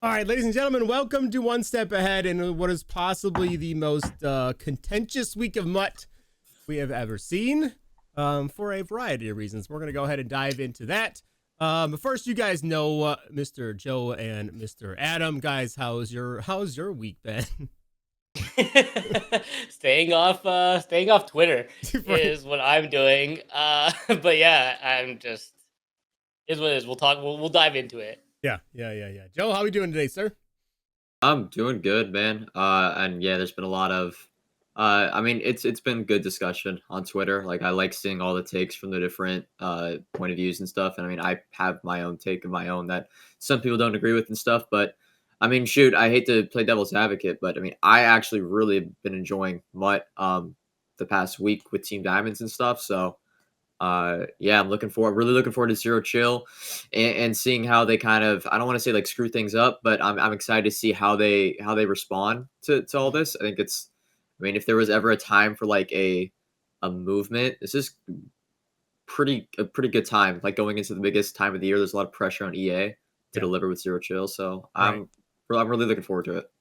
All right, ladies and gentlemen, welcome to One Step Ahead in what is possibly the most contentious week of MUT we have ever seen for a variety of reasons. We're going to go ahead and dive into that. But first, you guys know Mr. Joe and Mr. Adam. Guys, how's your week been? Staying off Twitter Right. is what I'm doing. But yeah, I'm just is what it is. We'll dive into it. Yeah. Joe, how are we doing today, sir? I'm doing good, man. And yeah, there's been a lot of, I mean, it's been good discussion on Twitter. Like, I like seeing all the takes from the different point of views and stuff. And I mean, I have my own take of my own that some people don't agree with and stuff. But I mean, shoot, I hate to play devil's advocate, but I mean, I actually really have been enjoying MUT the past week with Team Diamonds and stuff. So yeah, really looking forward to Zero Chill and seeing how they kind of, I don't want to say like screw things up, but I'm excited to see how they respond to all this. I think I mean, if there was ever a time for like a movement, this is a pretty good time. Like going into the biggest time of the year, there's a lot of pressure on EA to deliver with Zero Chill. So Right. I'm really looking forward to it.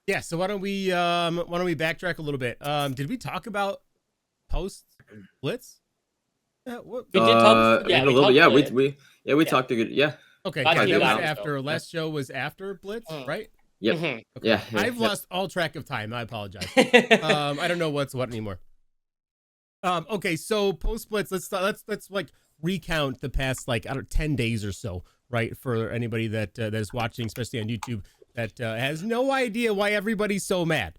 Yeah. So why don't we backtrack a little bit? Did we talk about post blitz? What? We did talk. In Yeah, a we little talked. bit, yeah, about it. we talked a good, yeah. Okay, Got yeah, to that was Diamonds, after though. last show was after Blitz, right? Yep. Mhm. Okay. Yeah, I've yeah. lost all track of time. I apologize. I don't know what's what anymore. Okay, so post Blitz, let's like recount the past like I don't know, 10 days or so, right? For anybody that that is watching, especially on YouTube, that has no idea why everybody's so mad.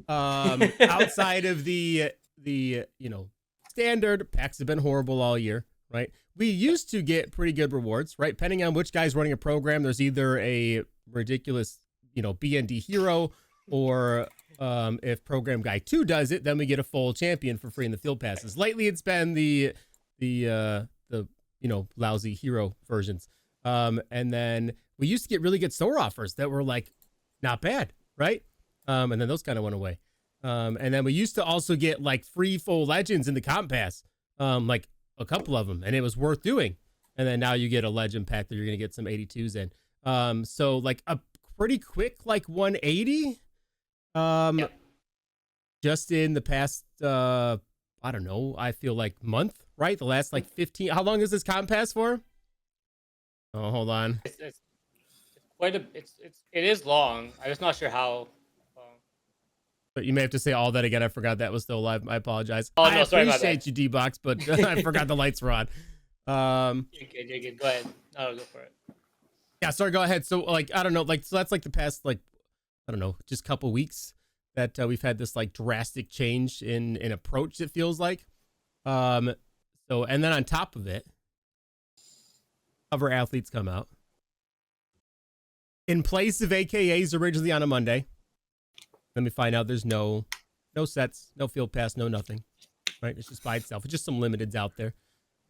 Outside of the standard packs have been horrible all year, right? We used to get pretty good rewards, right? Depending on which guy's running a program, there's either a ridiculous, BND hero, or if program guy 2 does it, then we get a full champion for free in the field passes. Lately, it's been the lousy hero versions. And then we used to get really good store offers that were like not bad, right? And then those kind of went away. And then we used to also get like free full legends in the comp pass, like a couple of them, and it was worth doing. And then now you get a legend pack that you're gonna get some 82s in. So like a pretty quick like 180. Yeah. Just in the past, I don't know. I feel like month, right? The last like 15. How long is this comp pass for? Oh, hold on. It's quite a. It is long. I'm just not sure how long. But you may have to say all that again. I forgot that was still live. I apologize. Oh, I no, sorry about appreciate that. you, D-Box, but I forgot the lights were on. You're good. Go ahead. I'll go for it. Yeah, sorry, go ahead. So, like, I don't know, like, so that's like the past, like, I don't know, just couple weeks that we've had this like drastic change in approach. It feels like. So, and then on top of it, cover athletes come out in place of AKAs originally on a Monday. Then we find out there's no sets, no field pass, no nothing. Right? It's just by itself. It's just some limiteds out there.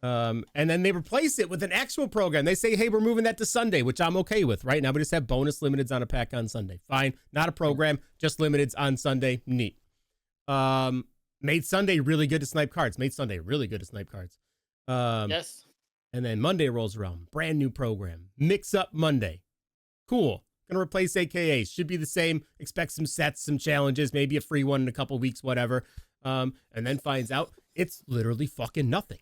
And then they replace it with an actual program. They say, hey, we're moving that to Sunday, which I'm okay with. Right now, we just have bonus limiteds on a pack on Sunday. Fine. Not a program, just limiteds on Sunday. Neat. Made Sunday really good to snipe cards. Yes. And then Monday rolls around. Brand new program. Mix up Monday. Cool. Gonna replace AKAs. Should be the same. Expect some sets, some challenges, maybe a free one in a couple weeks, whatever. And then finds out it's literally fucking nothing.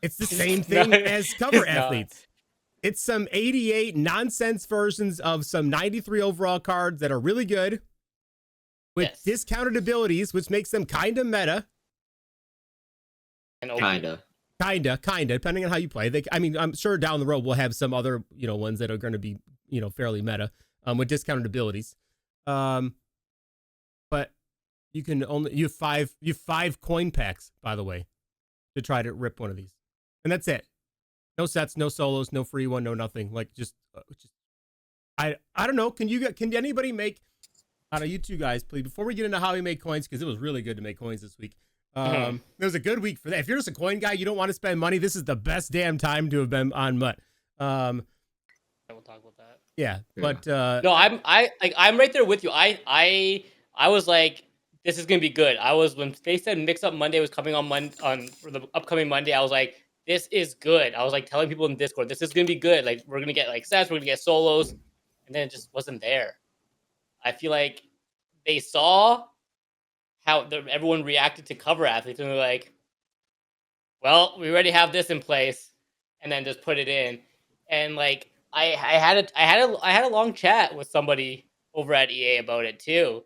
It's the same thing as cover athletes. It's some 88 nonsense versions of some 93 overall cards that are really good with discounted abilities, which makes them kind of meta. Kinda, depending on how you play. I mean, I'm sure down the road we'll have some other, ones that are going to be, fairly meta, with discounted abilities. But you have five coin packs, by the way, to try to rip one of these, and that's it. No sets, no solos, no free one, no nothing. Like I don't know. Can anybody make? I don't know, you two guys, please. Before we get into how we make coins, because it was really good to make coins this week. It was a good week for that. If you're just a coin guy, you don't want to spend money, this is the best damn time to have been on MUT. We'll talk about that. Yeah, but no, I'm right there with you. I was like, this is gonna be good. I was when they said Mix Up Monday was coming on for the upcoming Monday. I was like, this is good. I was like telling people in Discord, this is gonna be good. Like we're gonna get like sets, we're gonna get solos. and then it just wasn't there. I feel like they saw how everyone reacted to cover athletes, and they're like, "Well, we already have this in place," and then just put it in. And like, I had a long chat with somebody over at EA about it too.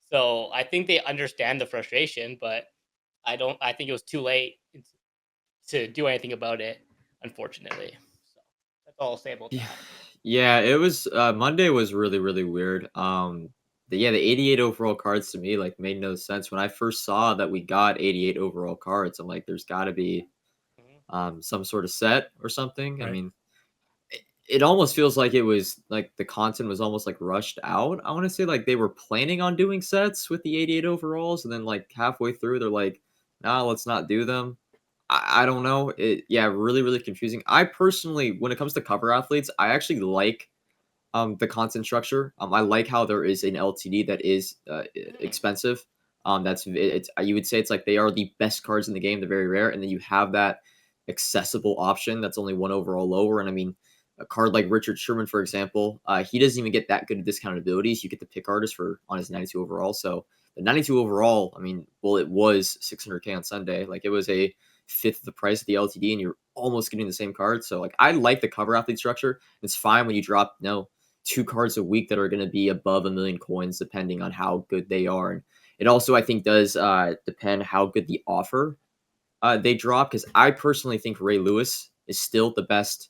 So I think they understand the frustration, but I don't. I think it was too late to do anything about it, unfortunately. So that's all I'll say about Yeah, that. yeah, it was Monday was really really weird. The 88 overall cards to me like made no sense when I first saw that we got 88 overall cards. I'm like, there's got to be Mhm. some sort of set or something. I Right. mean, it almost feels like it was like the content was almost like rushed out. I want to say like they were planning on doing sets with the 88 overalls, and then like halfway through, they're like, "Nah, let's not do them." I don't know. Yeah, really, really confusing. I personally, when it comes to cover athletes, I actually like the content structure. I like how there is an LTD that is Mm. expensive. It's you would say it's like they are the best cards in the game. They're very rare, and then you have that accessible option that's only one overall lower. And I mean, a card like Richard Sherman, for example, he doesn't even get that good of discounted abilities. You get the pick artist for on his 92 overall. So the 92 overall, I mean, well, it was 600K on Sunday. Like it was a fifth of the price of the LTD, and you're almost getting the same card. So like I like the cover athlete structure. It's fine when you drop two cards a week that are going to be above 1,000,000 coins, depending on how good they are. And it also, I think, does depend how good the offer they drop. Because I personally think Ray Lewis is still the best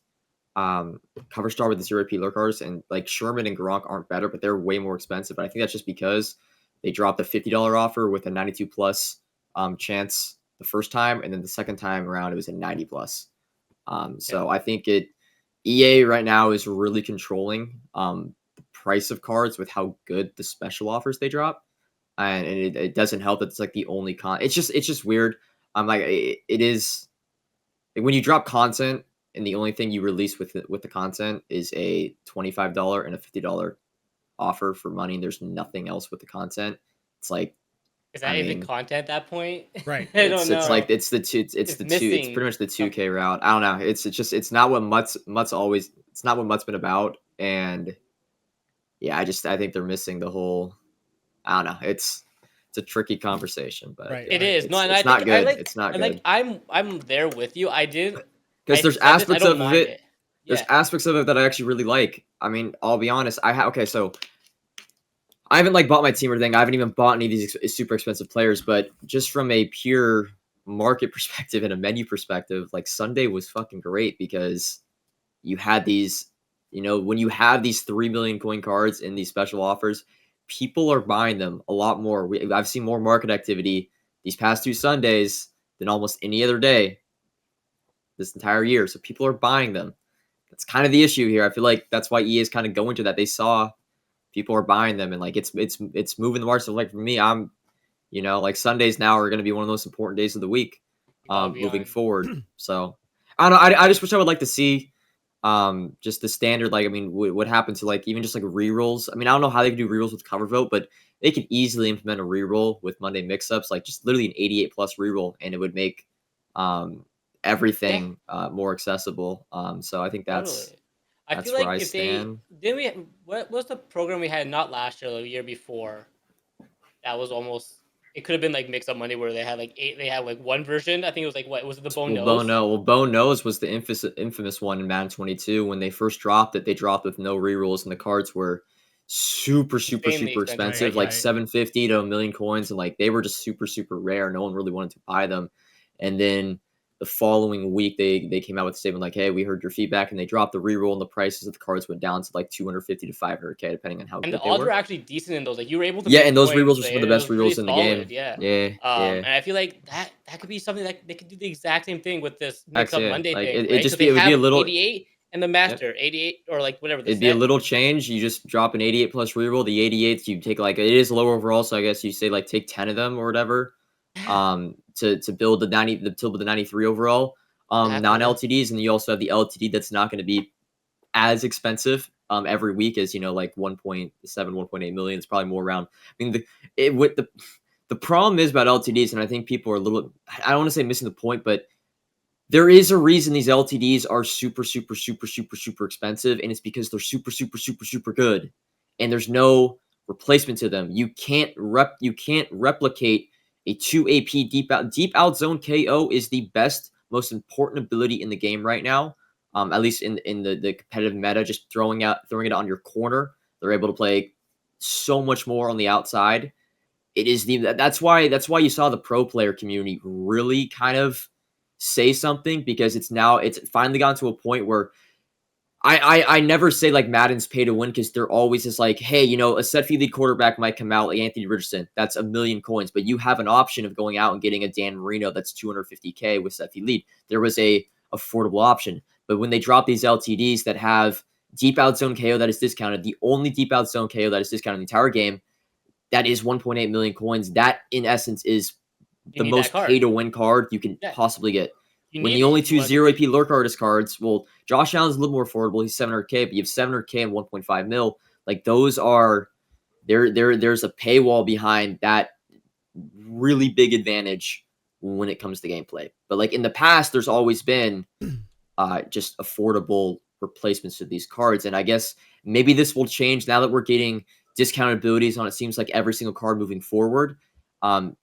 cover star with the 0 lure cards, and like Sherman and Gronk aren't better, but they're way more expensive. But I think that's just because they dropped a $50 offer with a 92 plus chance the first time, and then the second time around it was a 90 plus. Yeah. So I think EA right now is really controlling the price of cards with how good the special offers they drop, and it doesn't help that it's like the only It's just weird. I'm like it is like when you drop content and the only thing you release with the content is a $25 and a $50 offer for money, and there's nothing else with the content. It's like Is I that even mean content at that point? Right. I don't it's know. like it's the two it's It's the two it's missing pretty much the something. 2K route. I don't know. It's not what Mutt's always it's not what Mutt's been about. And yeah, I think they're missing the whole I don't know. It's a tricky conversation, but Right. It yeah, Right. is. No, it's and it's I not think I good. like It's not and like good. I'm there with you. Because I said this, I don't mind it. there's Yeah. aspects of it that I actually really like. I mean, I'll be honest. Okay, so I haven't like bought my team or anything. I haven't even bought any of these super expensive players, but just from a pure market perspective and a menu perspective, like Sunday was fucking great because you had these, when you have these 3 million coin cards in these special offers, people are buying them a lot more. I've seen more market activity these past two Sundays than almost any other day this entire year. So people are buying them. That's kind of the issue here. I feel like that's why EA is kind of going to that. They saw people are buying them, and like it's moving the market. So like for me, like Sundays now are going to be one of the most important days of the week, Log moving beyond. forward. So I don't know. I just wish I would like to see just the standard. Like I mean, what happened to like even just like rerolls. I mean, I don't know how they can do rerolls with cover vote, but they could easily implement a reroll with Monday mix-ups, like just literally an 88 plus reroll, and it would make um Yeah, everything more accessible. So I think totally. I feel that's where like I if they stand. didn't we what was the program we had not last year, the year before? That was almost it could have been like Mix Up Monday where they had like one version. I think it was like what was it the bone nose? Bone Nose was the infamous one in Madden 22 when they first dropped it. They dropped with no rerolls, and the cards were super, super, Insanely super expensive. Right. expensive, Like like Right. 750 to a million coins, and like they were just super, super rare. No one really wanted to buy them. And then the following week, they came out with a statement like, "Hey, we heard your feedback," and they dropped the reroll, and the prices of the cards went down to like 250 to 500K, depending on how and the good they odds were were. actually decent in those. Like you were able to Yeah, make and those points. rerolls were Like, some of the it best was really rerolls in the solid. game. Yeah. Yeah, yeah. And I feel like that could be something that they could do the exact same thing with this Mix X, Up yeah. Monday Like thing, it right? just Because be they it would be a have little. 88 and the Yep. Master 88 or like whatever the It'd be a set. little change. You just drop an 88 plus reroll. The 88th, you take like it is low overall, so I guess you say like take 10 of them or whatever. Yeah, To build to build the 93 overall. Non exactly. LTDs, and you also have the LTD that's not going to be as expensive every week as like 1.7, 1.8 million. It's probably more around. I mean with the problem is about LTDs, and I think people are a little. I don't want to say missing the point, but there is a reason these LTDs are super, super, super, super, super expensive, and it's because they're super, super, super, super good, and there's no replacement to them. You can't replicate a 2 AP deep out zone KO is the best, most important ability in the game right now. At least in the competitive meta, just throwing it on your corner. They're able to play so much more on the outside. It is that's why you saw the pro player community really kind of say something, because it's finally gotten to a point where I never say like Madden's pay to win, because they're always just like, hey, a set fee lead quarterback might come out like Anthony Richardson. That's 1,000,000 coins, but you have an option of going out and getting a Dan Marino that's 250K with set fee lead. There was a affordable option, but when they drop these LTDs that have deep out zone KO that is discounted, the only deep out zone KO that is discounted in the entire game, that is 1.8 million coins. That in essence is the most pay to win card you can possibly get. When the only two 0 AP lurk artist cards, well, Josh Allen's a little more affordable. He's 700K, but you have 700K and 1.5 mil. Like, those are there's a paywall behind that really big advantage when it comes to gameplay. But like in the past, there's always been just affordable replacements to these cards, and I guess maybe this will change now that we're getting discounted abilities on, it seems like, every single card moving forward.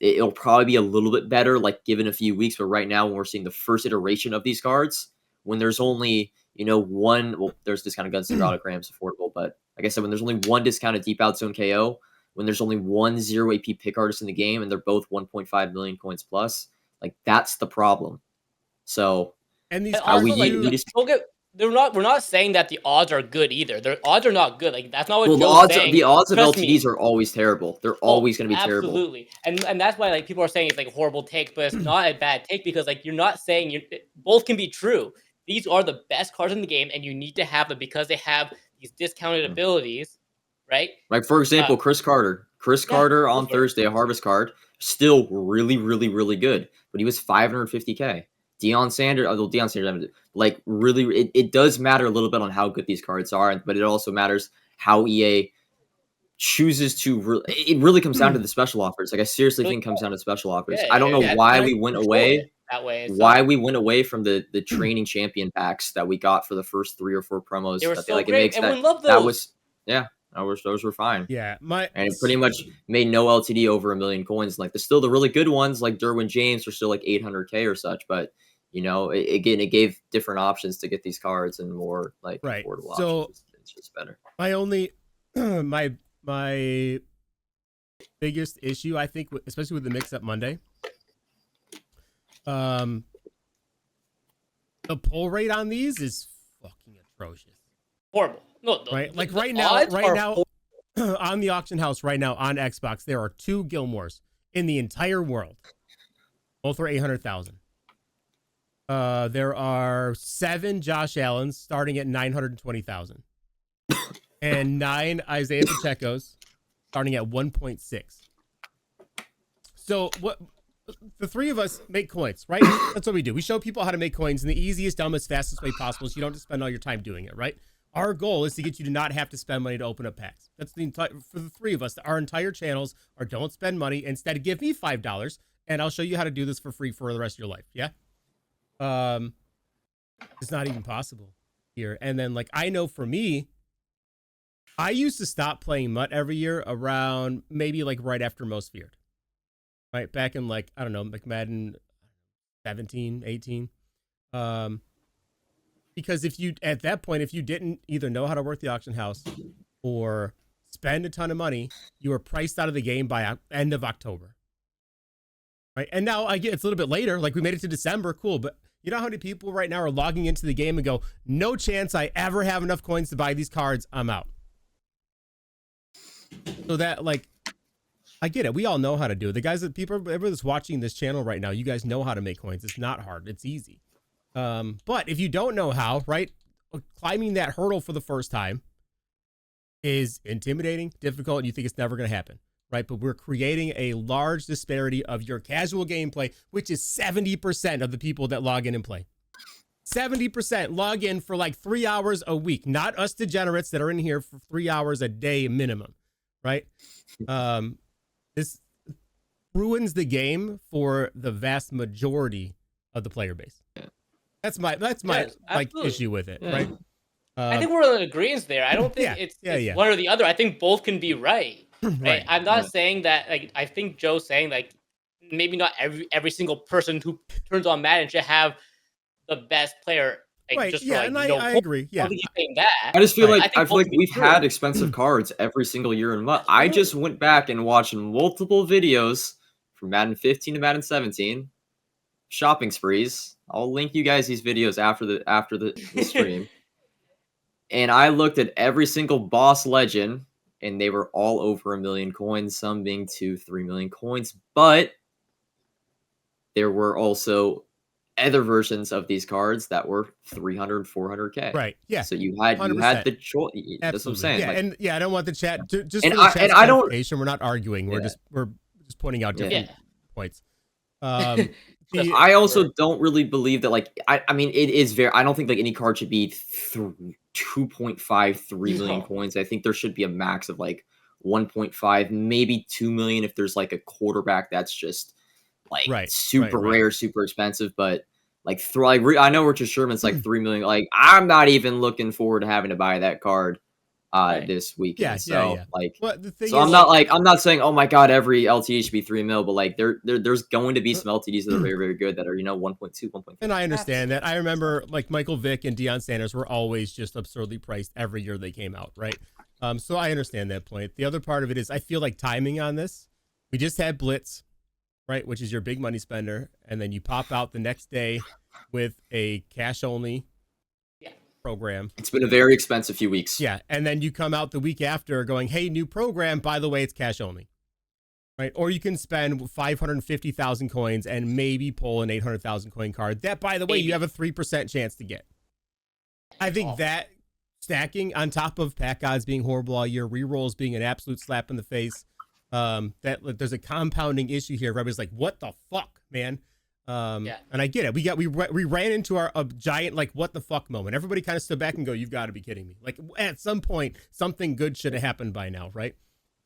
It'll probably be a little bit better, like given a few weeks. But right now, when we're seeing the first iteration of these cards, when there's only one, well, there's discounted gunslinger autograms affordable, but like I said, when there's only one discounted deep out zone KO, when there's only one 0 AP pick artist in the game, and they're both 1.5 million coins plus, like that's the problem. So, and these we're not saying that the odds are good either. Their odds are not good. Like, that's not what Joe's saying. The odds of LTDs are always terrible. They're always going to be terrible. Absolutely. And that's why like people are saying it's like a horrible take, but it's not a bad take, because like you're not saying both can be true. These are the best cards in the game, and you need to have them because they have these discounted abilities, right? Like, for example, Chris Carter. Chris Carter on Thursday, a harvest card, still really, really, really good, but he was 550K. Deion Sanders, like, really, it does matter a little bit on how good these cards are, but it also matters how EA chooses to. It really comes down to the special offers. Like, I seriously think it comes down to special offers. I don't know why we went away that way. Why we went away from the training champion packs that we got for the first 3 or 4 promos. They were so like great. It makes Everyone loved those. Those were fine. Yeah, and it pretty much made no LTD over 1,000,000 coins. Like, the really good ones, like Derwin James, are still like 800K or such, but. It gave different options to get these cards and more like affordable options. It's just better. My only, my biggest issue, I think, especially with the mix-up Monday, the pull rate on these is fucking atrocious. Horrible. No, right? Like right now, on the auction house right now on Xbox, there are 2 Gilmores in the entire world. Both are 800,000. There are 7 Josh Allens starting at 920,000, and 9 Isaiah Pacheco's starting at 1.6. So what? The 3 of us make coins, right? That's what we do. We show people how to make coins in the easiest, dumbest, fastest way possible, so you don't have to spend all your time doing it, right? Our goal is to get you to not have to spend money to open up packs. That's the entire, for the 3 of us. Our entire channels are don't spend money. Instead, give me $5, and I'll show you how to do this for free for the rest of your life. Yeah. It's not even possible here. And then, like, I know for me, I used to stop playing MUT every year around maybe like right after Most Feared, right? Back in, like, I don't know, like Madden 17, 18. Because at that point, if you didn't either know how to work the auction house or spend a ton of money, you were priced out of the game by end of October. Right. And now it's a little bit later, like we made it to December. Cool. But you know how many people right now are logging into the game and go, no chance I ever have enough coins to buy these cards. I'm out. So that, like, I get it. We all know how to do it. The guys everybody that's watching this channel right now, you guys know how to make coins. It's not hard. It's easy. But if you don't know how, right, climbing that hurdle for the first time is intimidating, difficult, and you think it's never going to happen. Right, but we're creating a large disparity of your casual gameplay, which is 70% of the people that log in and play. 70% log in for like 3 hours a week, not us degenerates that are in here for 3 hours a day minimum, right? This ruins the game for the vast majority of the player base. That's my Yes, like absolutely. issue with it, Yeah. right? I think we're in agreement there. I don't think Yeah, it's yeah. one or the other. I think both can be right. Right? Right. I'm Yeah. not saying that. Like, I think Joe's saying like maybe not every single person who turns on Madden should have the best player like Right. just for Yeah, like and I points. agree. I don't Yeah. think he's saying that. I just feel Right. like I think both can be we've true. had expensive cards every single year in MUT. I just Absolutely. went back and watched multiple videos from Madden 15 to Madden 17, shopping sprees. I'll link you guys these videos after the stream. And I looked at every single boss legend, and they were all over 1,000,000 coins, some being 2-3 million coins. But there were also other versions of these cards that were 300, 400K. Right. Yeah. So you had 100%. the choice. That's what I'm Absolutely. saying. Yeah, Like, and I don't want the chat just and for the chat's I don't. clarification. We're not arguing. We're Yeah. just pointing out Yeah. different Yeah. points. Just I also don't really believe that. Like, I mean, it is very. I don't think like any card should be 2.53 million No. coins. I think there should be a max of like 1.5, maybe 2 million if there's like a quarterback that's just like Right. super Right. rare, super expensive. But like, I know Richard Sherman's like 3 million. Like, I'm not even looking forward to having to buy that card Right. this weekend. Yeah. So Yeah. like. Well, the thing So is, I'm not saying, oh my god, every LTD should be 3 mil, but like there's going to be some LTDs that are very, very good that are 1.2, 1.3. and I understand that. I remember like Michael Vick and Deion Sanders were always just absurdly priced every year they came out, right? So I understand that point. The other part of it is I feel like timing on this. We just had Blitz, right, which is your big money spender, and then you pop out the next day with a cash only program. It's been a very expensive few weeks. Yeah, and then you come out the week after going, "Hey, new program, by the way, it's cash only." Right? Or you can spend 550,000 coins and maybe pull an 800,000 coin card that, by the way, you have a 3% chance to get. I think that stacking on top of pack odds being horrible all year, rerolls being an absolute slap in the face, that there's a compounding issue here. Everybody's like, "What the fuck, man?" And I get it. We ran into a giant like what the fuck moment. Everybody kind of stood back and go, "You've got to be kidding me!" Like at some point, something good should have happened by now, right?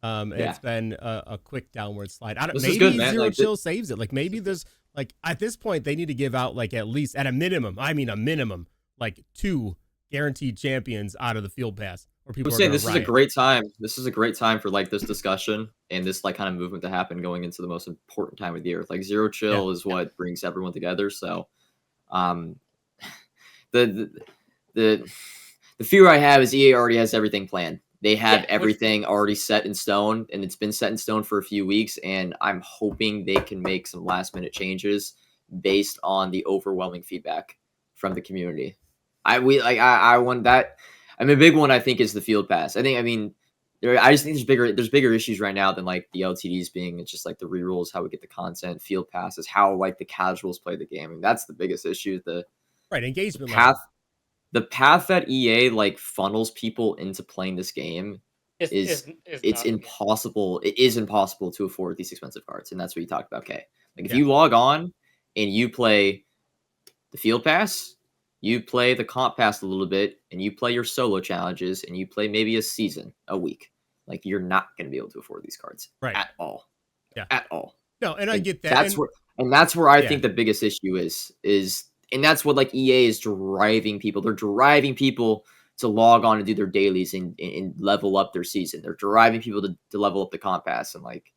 It's been a quick downward slide. Maybe good, man. Zero Like, Chill saves it. Like maybe there's like at this point they need to give out like at least at a minimum. I mean a minimum like 2 guaranteed champions out of the field pass. Or people I'm are saying gonna this is a riot. great time. This is a great time for like this discussion and this like kind of movement to happen going into the most important time of the year. Like Zero Chill is what brings everyone together. So, the the fear I have is EA already has everything planned. They have everything already set in stone, and it's been set in stone for a few weeks. And I'm hoping they can make some last minute changes based on the overwhelming feedback from the community. I want that. I mean, a big one I think is the field pass. I just think there's bigger issues right now than like the LTDs being it's just like the rerules, how we get the content, field passes, how like the casuals play the game. I mean, that's the biggest issue. The engagement path, the path that EA like funnels people into playing this game it's impossible. It is impossible to afford these expensive cards, and that's what you talked about. Okay, like if you log on and you play the field pass, you play the comp pass a little bit, and you play your solo challenges, and you play maybe a season, a week. Like you're not going to be able to afford these cards at all. Yeah, at all. No, and I get that. That's where I think the biggest issue is, and that's what like EA is driving people. They're driving people to log on and do their dailies and level up their season. They're driving people to level up the comp pass, and like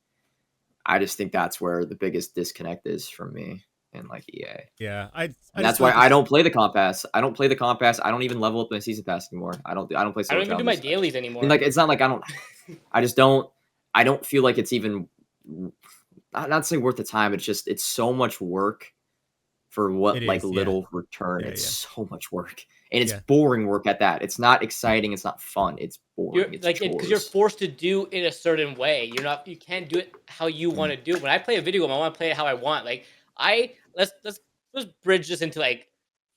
I just think that's where the biggest disconnect is from me. And like EA. Yeah, that's why I don't play the comp pass. I don't play the comp pass. I don't even level up my season pass anymore. I don't play. I don't even do my dailies anymore. I mean, like it's not like I don't. I just don't. I don't feel like it's even. Not saying worth the time. It's so much work for what little return. It's so much work, and it's boring work at that. It's not exciting. It's not fun. It's boring. It's like because you're forced to do it a certain way. You can't do it how you want to do it. When I play a video game, I want to play it how I want. Like let's bridge this into like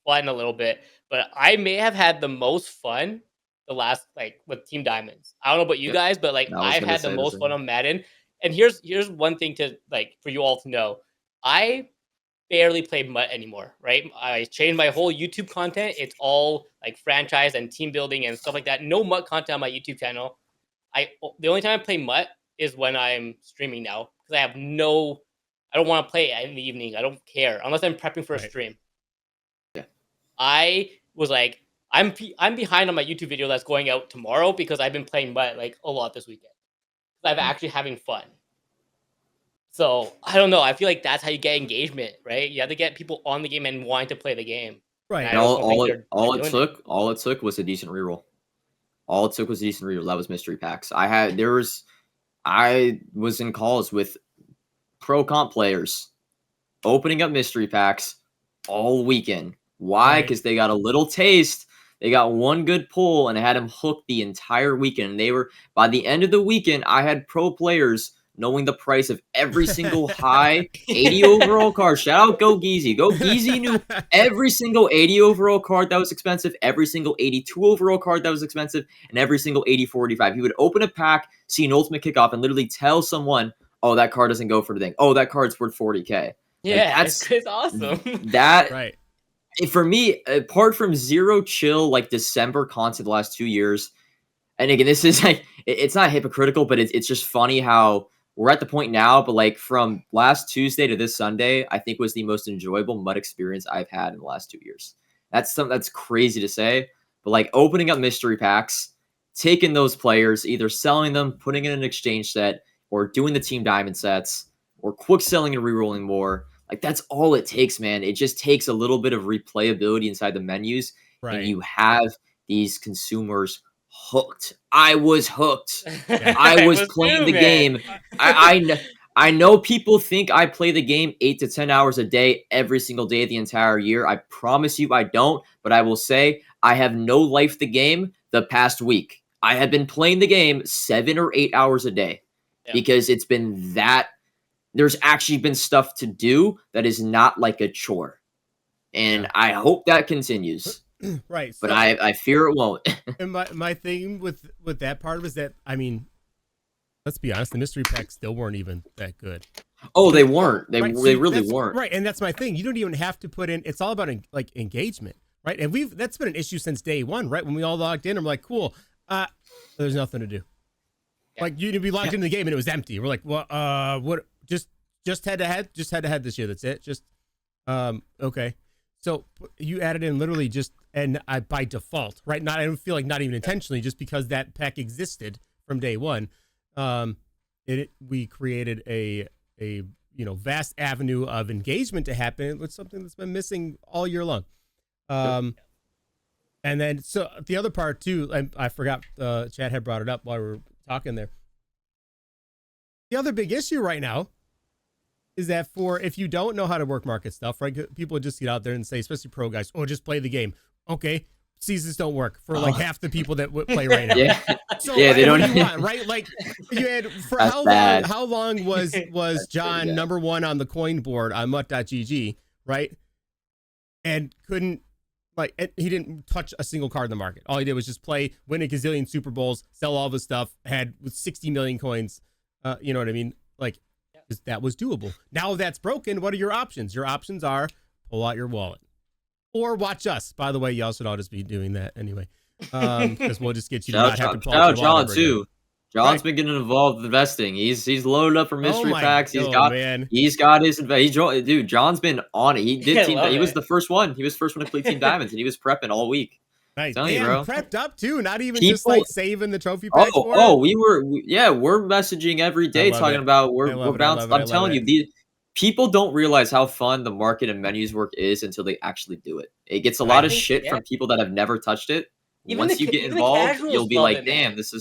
fun a little bit. But I may have had the most fun the last like with Team Diamonds. I don't know about you guys, but like I've had the most fun on Madden. And here's one thing to like for you all to know. I barely play MUT anymore, right? I changed my whole YouTube content. It's all like franchise and team building and stuff like that. No MUT content on my YouTube channel. The only time I play MUT is when I'm streaming now because I don't want to play it in the evening. I don't care unless I'm prepping for a stream. Yeah. I was like, I'm behind on my YouTube video that's going out tomorrow because I've been playing MUT like a lot this weekend. I'm actually having fun. So I don't know. I feel like that's how you get engagement, right? You have to get people on the game and wanting to play the game. Right. I And just don't think all it took was a decent reroll. All it took was a decent reroll. That was mystery packs. I was in calls with pro comp players opening up mystery packs all weekend. Why? Right. Because they got a little taste. They got one good pull and it had them hooked the entire weekend. And they were, by the end of the weekend, I had pro players knowing the price of every single high 80 overall card. Shout out Go Geezy. Go Geezy knew every single 80 overall card that was expensive, every single 82 overall card that was expensive, and every single 80-45. He would open a pack, see an ultimate kickoff, and literally tell someone, oh, that card doesn't go for the thing. Oh, that card's worth 40K. Yeah, Like, it's awesome. That Right. for me, apart from zero chill like December content the last 2 years, and again, this is like it's not hypocritical, but it's just funny how we're at the point now. But like from last Tuesday to this Sunday, I think was the most enjoyable MUT experience I've had in the last 2 years. That's something that's crazy to say, but like opening up mystery packs, taking those players, either selling them, putting in an exchange set, or doing the team diamond sets, or quick selling and rerolling more. Like that's all it takes, man. It just takes a little bit of replayability inside the menus, Right. and you have these consumers hooked. I was hooked. Yeah. I was playing the game. I know people think I play the game 8 to 10 hours a day every single day of the entire year. I promise you I don't, but I will say I have no life the game the past week. I have been playing the game 7 or 8 hours a day because it's been that. There's actually been stuff to do that is not like a chore. And I hope that continues. Right. But I fear it won't. And my thing with that part was that, I mean, let's be honest, the mystery packs still weren't even that good. Oh, they weren't. They Right, so they really that's- weren't. Right, and that's my thing. You don't even have to put in. It's all about like engagement, right? And that's been an issue since day one, right? When we all logged in, I'm like, cool. There's nothing to do. Yeah. Like you'd be logged into the game and it was empty. We're like, well, what? Just head to head. Just head to head this year. That's it. Just okay. So you added in literally just by default, right? I don't feel like not even intentionally, just because that pack existed from day one. We created a vast avenue of engagement to happen. It's something that's been missing all year long. And then so the other part too, I forgot. Chad had brought it up while we were talking there. The other big issue right now is that if you don't know how to work market stuff, right? People would just get out there and say, especially pro guys, oh, just play the game. Okay, seasons don't work for like half the people that play right now. Yeah, So they don't. What do you want, right? Like you had for how long was John number one on the coin board on MUT.gg, right? And couldn't he didn't touch a single card in the market. All he did was just play, win a gazillion Super Bowls, sell all of his stuff, had with 60 million coins. You know what I mean? Like that was doable. Now that's broken. What are your options? Your options are pull out your wallet or watch us. By the way, y'all should all just be doing that anyway. Because we'll just get you to not have to pull out your wallet. John too. John's been getting involved with investing. He's loaded up for mystery packs. He's got his dude. John's been on it. He did team. He was the first one. He was the first one to play Team Diamonds, and he was prepping all week. Nice. Telling you, bro. Prepped up too. Not even just like saving the trophy packs. We're messaging every day talking about we're bouncing. I'm telling you, people don't realize how fun the market and menus work is until they actually do it. It gets a lot of shit from people that have never touched it. Once you get involved, you'll be like, damn, this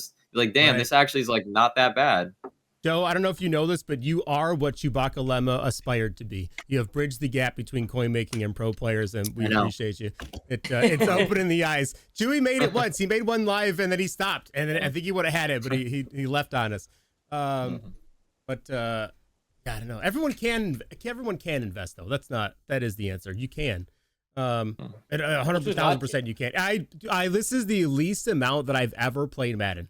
actually is like not that bad. Joe, I don't know if you know this, but you are what Chewbacca Lemma aspired to be. You have bridged the gap between coin making and pro players, and we appreciate you. It's opening the eyes. Chewy made it once. He made one live, and then he stopped. And then I think he would have had it, but he left on us. But I don't know. Everyone can invest though. That is the answer. You can. At 100,000% you can. This is the least amount that I've ever played Madden.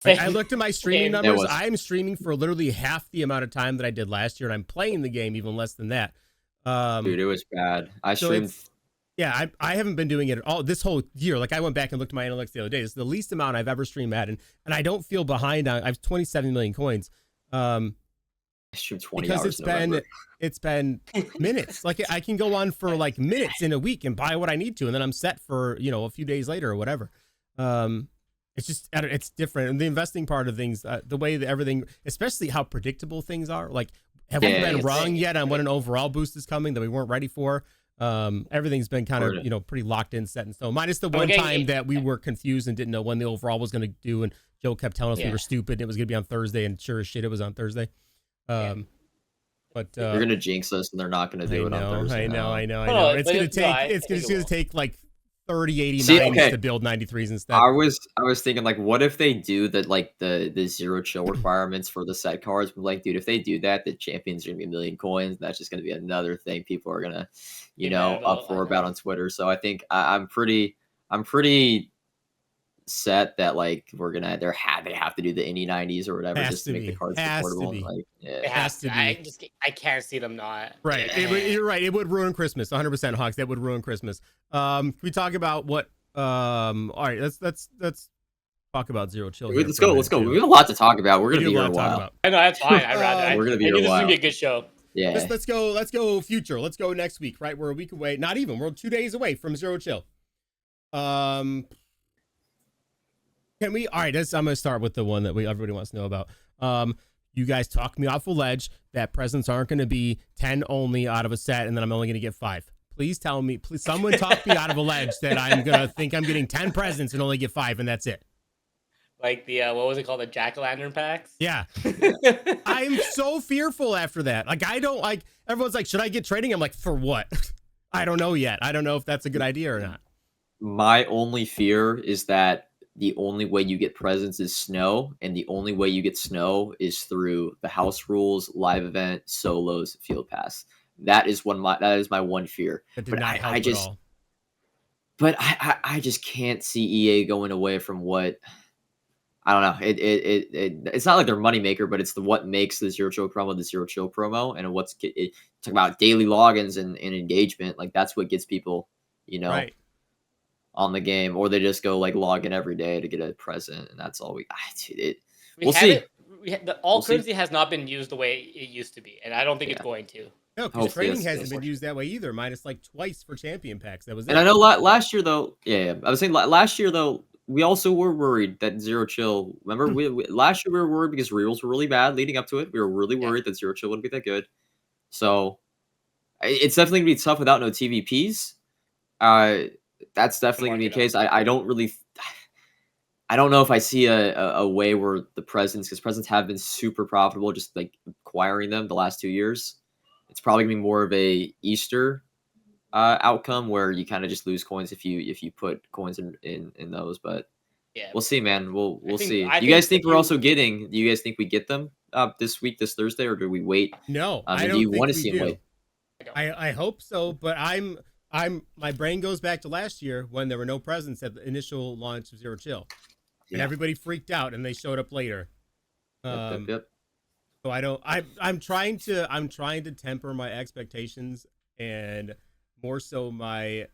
Like, I looked at my streaming numbers. I'm streaming for literally half the amount of time that I did last year, and I'm playing the game even less than that. Dude, it was bad. I streamed. Yeah, I haven't been doing it at all this whole year. Like I went back and looked at my analytics the other day. It's the least amount I've ever streamed Madden, and I don't feel behind on. I have 27 million coins. stream 20 because hours in November. it's been minutes. Like I can go on for like minutes in a week and buy what I need to, and then I'm set for a few days later or whatever. It's just it's different, and the investing part of things, the way that everything, especially how predictable things are. Like, have we been wrong yet on when an overall boost is coming that we weren't ready for? Everything's been kind of pretty locked in, set in stone. Minus the one time that we were confused and didn't know when the overall was going to do, and Joe kept telling us we were stupid. It was going to be on Thursday, and sure as shit, it was on Thursday. But they're gonna jinx us, and they're not gonna do it on Thursday. I know. It's gonna take like 30, 89s to build 93s instead. I was thinking, like, what if they do that, like the zero chill requirements for the set cards? But like, dude, if they do that, the champions are gonna be 1 million coins. That's just gonna be another thing people are gonna, uproar about on Twitter. So I think I'm pretty set that like they have to do the indie 90s or whatever just to make the cards affordable. Like, it has to be. I can't see them not. Right. You're right. It would ruin Christmas. 100% Hawks. That would ruin Christmas. Can we talk about what all right, let's talk about Zero Chill. Let's go. We have a lot to talk about. We're gonna be here a while. I know, that's fine. We're gonna be here a while. This is gonna be a good show. Yeah. Let's go future. Let's go next week, right? We're a week away. Not even. We're 2 days away from Zero Chill. Can we? All right, I'm going to start with the one that everybody wants to know about. You guys talked me off a ledge that presents aren't going to be 10 only out of a set, and then I'm only going to get 5. Please tell me, someone talk me out of a ledge that I'm going to think I'm getting 10 presents and only get 5, and that's it. Like the, what was it called? The jack-o'-lantern packs? Yeah. I'm so fearful after that. Like, I don't like, everyone's like, should I get trading? I'm like, for what? I don't know yet. I don't know if that's a good idea or not. My only fear is that the only way you get presents is snow, and the only way you get snow is through the house rules, live event, solos, field pass. That is my one fear. That did not help at all. But I just can't see EA going away from what, I don't know. It's not like they're moneymaker, but it's what makes the Zero Chill promo the Zero Chill promo, and talk about daily logins and engagement. Like, that's what gets people, right on the game, or they just go like log in every day to get a present, and that's all we'll see. All currency has not been used the way it used to be, and I don't think it's going to. No, because training hasn't been used that way either. Minus like twice for champion packs. That was it. And I know last year though, I was saying last year though, we also were worried that Zero Chill. Remember, last year we were worried because rerolls were really bad leading up to it. We were really worried that Zero Chill wouldn't be that good. So it's definitely gonna be tough without no TVPs. That's definitely gonna be the case. I don't know if I see a way where the presents, because presents have been super profitable, just like acquiring them the last 2 years. It's probably gonna be more of a Easter outcome where you kind of just lose coins if you put coins in those. But we'll see, man. We'll see. Do you guys think we're also getting? Do you guys think we get them this week, this Thursday, or do we wait? No, I don't. Do you want to see them wait? I hope so, but my brain goes back to last year when there were no presents at the initial launch of Zero Chill, and everybody freaked out and they showed up later. Yep. So I'm trying to temper my expectations, and more so my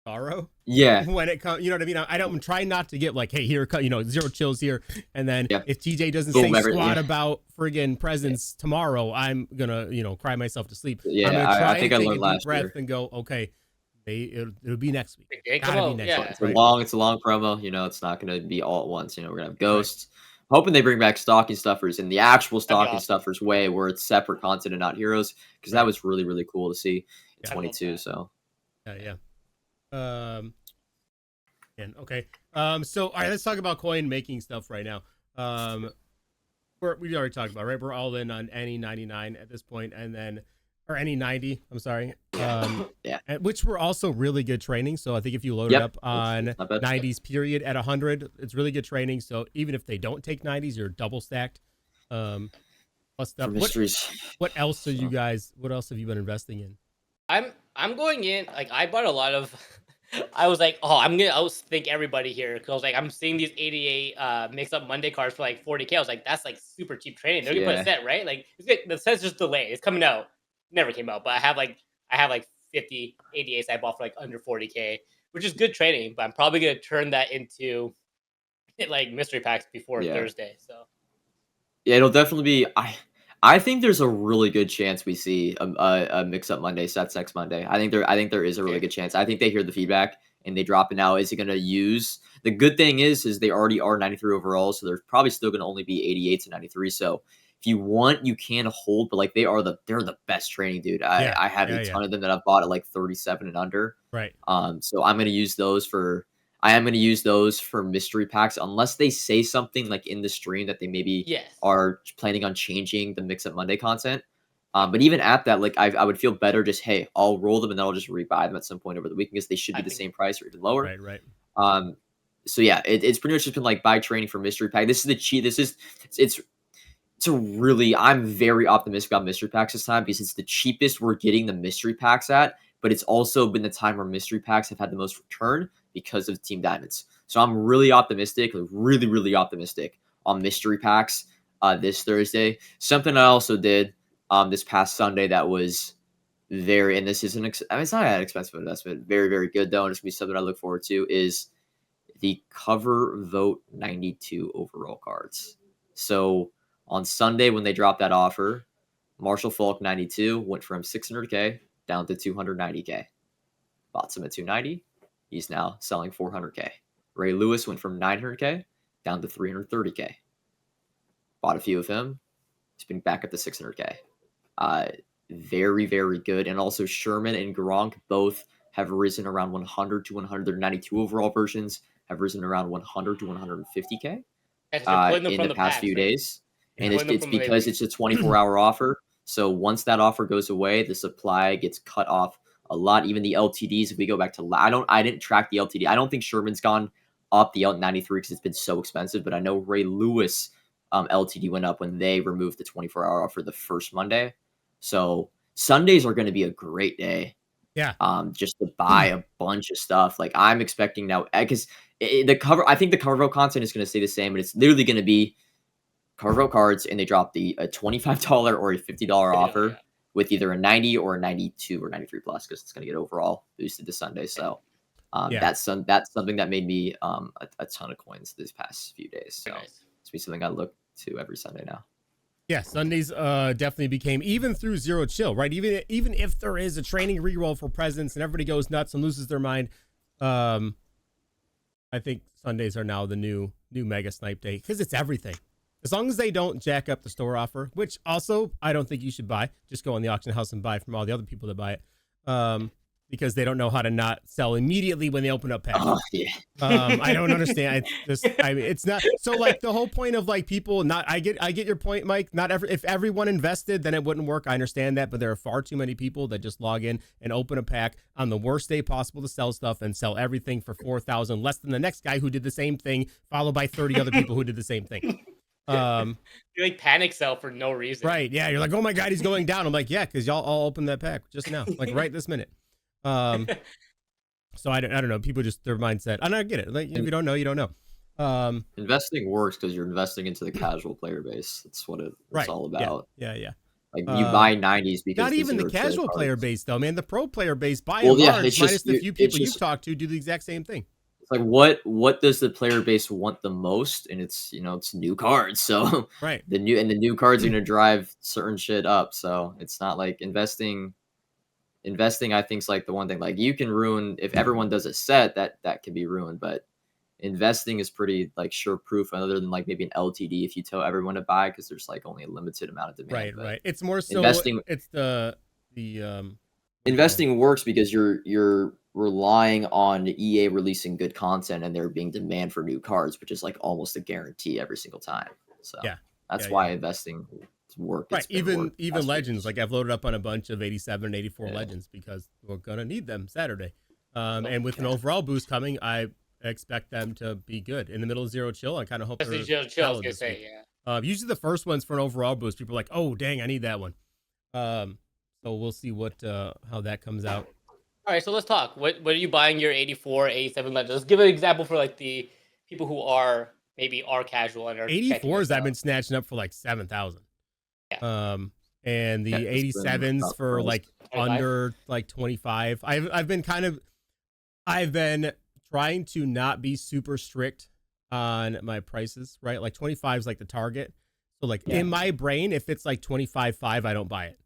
sorrow. Yeah. When it comes, you know what I mean? I'm trying not to get like, hey, here, Zero Chill's here. And then if TJ doesn't say squat about friggin' presents tomorrow, I'm gonna, cry myself to sleep. Yeah, I'm gonna try I think and I take learned a deep last breath year. and go, okay, it'll be next week. Gotta be next week. It's a long promo. It's not gonna be all at once. We're gonna have ghosts. Hoping they bring back stocking stuffers in the actual stocking stuffers way, where it's separate content and not heroes, because that was really, really cool to see in 22. So yeah. Okay. So all right, let's talk about coin making stuff right now. We already talked about, right? We're all in on any 99 at this point, or any 90. I'm sorry. Which were also really good training. So I think if you load it up on 90s period at 100, it's really good training. So even if they don't take 90s, you're double stacked. Plus stuff. What else are you guys? What else have you been investing in? I'm going in, like, I bought a lot of. I was like, I'll thank everybody here, because I was like, I'm seeing these 88 mix-up Monday cards for like 40K. I was like, that's like super cheap training. They're gonna put a set, right? Like, the set's just delayed. It's coming out. Never came out, but I have like 50 88s I bought for like under 40K, which is good trading. But I'm probably gonna turn that into like mystery packs before Thursday. So Yeah, it'll definitely be. I think there's a really good chance we see a mix up Monday sets next Monday. I think there is a really Okay. good chance. I think they hear the feedback and they drop it now. Is it going to use the good thing is they already are 93 overall, so they're probably still going to only be 88 to 93. So if you want, you can hold, but like they're the best training, dude. I Yeah. I have Yeah. a Yeah. ton of them that I've bought at like 37 and under. Right. So I'm gonna use those for I am gonna use those for mystery packs unless they say something like in the stream that they maybe Yes. are planning on changing the Mix Up Monday content. Yeah. But even at that, like I would feel better just hey, I'll roll them and then I'll just rebuy them at some point over the weekend because they should I be the think same price or even lower. Right. Right. Um, so yeah, it's pretty much just been like buy training for mystery pack. This is the cheat. It's it's a really I'm very optimistic about mystery packs this time because it's the cheapest we're getting the mystery packs at, but it's also been the time where mystery packs have had the most return because of Team Diamonds. So I'm really optimistic, like really, really optimistic on mystery packs this Thursday. Something I also did this past Sunday that was very, and this isn't, I mean, it's not an expensive investment, very, very good though, and it's gonna be something I look forward to is the cover vote 92 overall cards. So on Sunday when they dropped that offer, Marshall Falk 92 went from 600K down to 290K. Bought some at 290. He's now selling 400K. Ray Lewis went from 900K down to 330K. Bought a few of him. He's been back up to 600K. Very, very good. And also Sherman and Gronk both have risen around 100 to 100. Their 92 overall versions have risen around 100 to 150K Yes, you're pulling them in from the the past packs, few right? days. Yeah. And Pulling them it's from the because league. it's a 24-hour offer. So once that offer goes away, the supply gets cut off a lot. Even the LTDs, if we go back to I didn't track the LTD. I don't think Sherman's gone up the L93 because it's been so expensive, but I know Ray Lewis LTD went up when they removed the 24-hour offer the first Monday. So Sundays are going to be a great day. Yeah. Just to buy a bunch of stuff. Like I'm expecting now because the cover. I think the cover vote content is going to stay the same, but it's literally going to be cover vote cards, and they drop a $25 or a $50 offer Yeah. with either a 90 or a 92 or 93 plus because it's going to get overall boosted this Sunday. So Yeah. that's something that made me a ton of coins these past few days. So Very nice. it's be something I look to every Sunday now. Yeah, Sundays definitely became even through Zero Chill, right? Even if there is a training reroll for presents and everybody goes nuts and loses their mind, I think Sundays are now the new mega snipe day because it's everything. As long as they don't jack up the store offer, which also I don't think you should buy. Just go on the auction house and buy from all the other people that buy it, because they don't know how to not sell immediately when they open up packs. Oh yeah. I don't understand. It's not so like the whole point of like people not. I get your point, Mike. If everyone invested, then it wouldn't work. I understand that, but there are far too many people that just log in and open a pack on the worst day possible to sell stuff and sell everything for 4,000 less than the next guy who did the same thing, followed by 30 other people who did the same thing. You like panic sell for no reason. Right? Yeah, you're like, oh my god, he's going down. I'm like, yeah, because y'all all opened that pack just now, like right this minute. So I don't know. People just their mindset. And I get it. Like if you don't know, you don't know. Investing works because you're investing into the casual player base. That's what it's Right. all about. Yeah. Like you buy 90s because Not even the Zero Chill casual player cards. base though, man. The pro player base, by Well, and yeah, large, it's minus just- the few it's people just- you've talked to, do the exact same thing. It's like what does the player base want the most? And it's it's new cards. So Right. the new cards are gonna drive certain shit up. So it's not like investing. I think is like the one thing. Like you can ruin if everyone does a set that can be ruined, but investing is pretty like sure proof. Other than like maybe an LTD if you tell everyone to buy because there's like only a limited amount of demand. Right. It's more so investing- it's the Investing works because you're relying on EA releasing good content and there being demand for new cards, which is like almost a guarantee every single time. So Yeah. that's Yeah, why yeah. investing work. right. It's been work Even past legends. years. Like I've loaded up on a bunch of 87 and 84 Yeah. legends because we're gonna need them Saturday. And with an overall boost coming, I expect them to be good. In the middle of Zero Chill, I kind of hope That's they're the chill. I was solid gonna this say, week. yeah. Usually the first ones for an overall boost, people are like, "Oh, dang, I need that one." So we'll see how that comes out. All right, so let's talk. What are you buying your 84, 87 legends? Let's give an example for like the people who are casual and are checking 84s this I've out. been snatching up for like 7,000. Yeah. And the Yeah, it's been 87s tough for for us. like 25? under like 25. I've been trying to not be super strict on my prices, right? Like 25 is like the target. So like in my brain, if it's like 25-5, I don't buy it.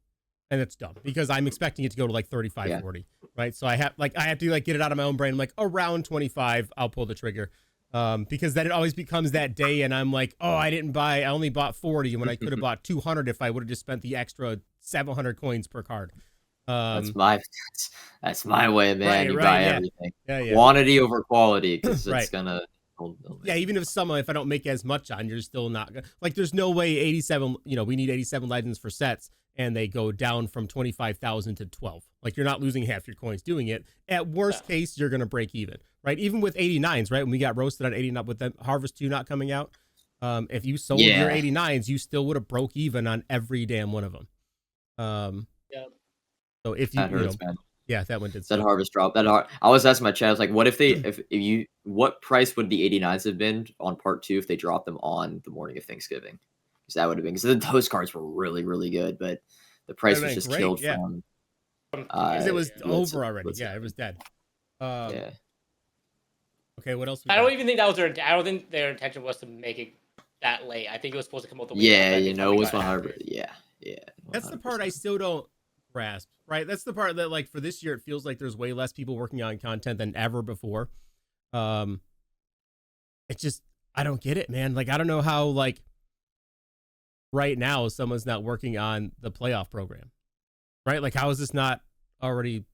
And it's dumb because I'm expecting it to go to like 35-40, right? So I have to like get it out of my own brain. I'm like around 25, I'll pull the trigger. Because then it always becomes that day and I'm like, oh, I only bought 40 when I could have bought 200 if I would have just spent the extra 700 coins per card. That's my way, man. You buy everything. Yeah. Quantity over quality, because it's gonna. Even if I don't make as much on, you're still not gonna, like. There's no way 87. We need 87 legends for sets, and they go down from 25,000 to 12. Like you're not losing half your coins doing it. At worst case, you're gonna break even, right? Even with 89s, right? When we got roasted on 89 with the Harvest 2 not coming out, if you sold your 89s, you still would have broke even on every damn one of them. So if you, that one did. That Harvest drop. I was asking my chat, I was like, what if what price would the 89s have been on part 2 if they dropped them on the morning of Thanksgiving? Because that would have been, because those cards were really, really good, but the price was just killed from. Because it was over already. It was dead. Okay, what else? I don't even think that was I don't think their intention was to make it that late. I think it was supposed to come out the week. It was 100. Yeah. That's the part I still don't grasp, right? That's the part that, like, for this year, it feels like there's way less people working on content than ever before. It just, I don't get it, man. Like, I don't know how, like, right now someone's not working on the playoff program, right? Like, how is this not already?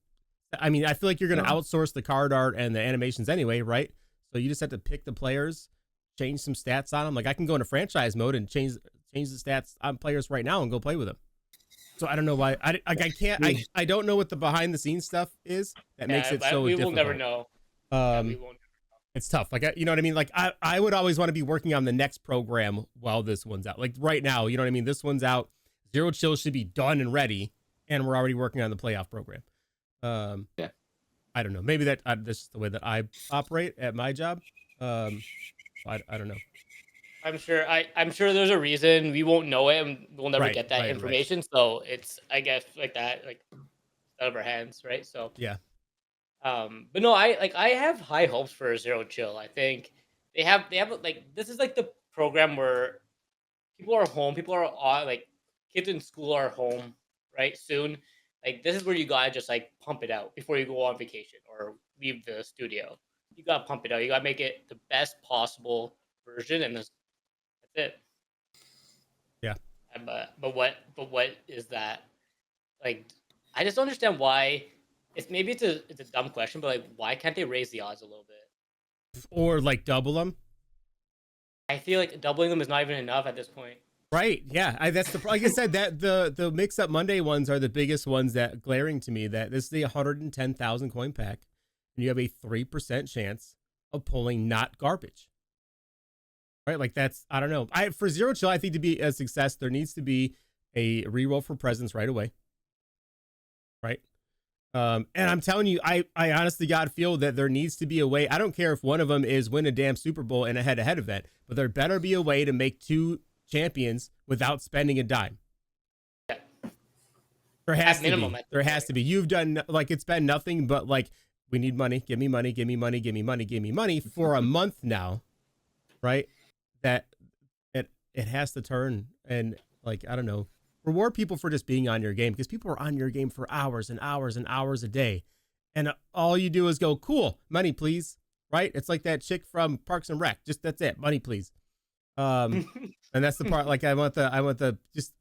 I mean, I feel like you're going to outsource the card art and the animations anyway, right? So you just have to pick the players, change some stats on them. Like, I can go into franchise mode and change the stats on players right now and go play with them. So I don't know why I can't. I don't know what the behind the scenes stuff is that makes it so difficult. We will never know. We won't never know. It's tough. Like, you know what I mean? Like, I would always want to be working on the next program while this one's out. Like right now, you know what I mean? This one's out. Zero Chill should be done and ready, and we're already working on the playoff program. I don't know. Maybe that's just the way that I operate at my job. I don't know. I'm sure there's a reason. We won't know it, and we'll never get that information. Right. So it's, I guess, like that, like out of our hands, right? So yeah. But no, I have high hopes for Zero Chill. I think they have like, this is like the program where people are home, people are on, like kids in school are home, right? Soon, like this is where you gotta just like pump it out before you go on vacation or leave the studio. You gotta pump it out. You gotta make it the best possible version, and that's it. Yeah. But what is that? Like, I just don't understand why. It's a dumb question, but like, why can't they raise the odds a little bit, or like double them? I feel like doubling them is not even enough at this point. Right? Yeah. That's like I said, that the Mix Up Monday ones are the biggest ones that glaring to me. That this is the 110,000 coin pack, and you have a 3% chance of pulling not garbage. Right? Like that's, I don't know. For Zero Chill, I think to be a success, there needs to be a reroll for presents right away. Right? And I'm telling you, I honestly, God, feel that there needs to be a way. I don't care if one of them is win a damn Super Bowl in a head-to-head event, but there better be a way to make 2 champions without spending a dime. Yeah. There has to be. There has to be. You've done, like, it's been nothing but like, we need money. Give me money. Give me money. Give me money. Give me money for a month now. Right? That it has to turn, and like, I don't know, reward people for just being on your game, because people are on your game for hours and hours and hours a day, and all you do is go, cool, money please, right? It's like that chick from Parks and Rec, just that's it, money please. And that's the part, like, I want the just,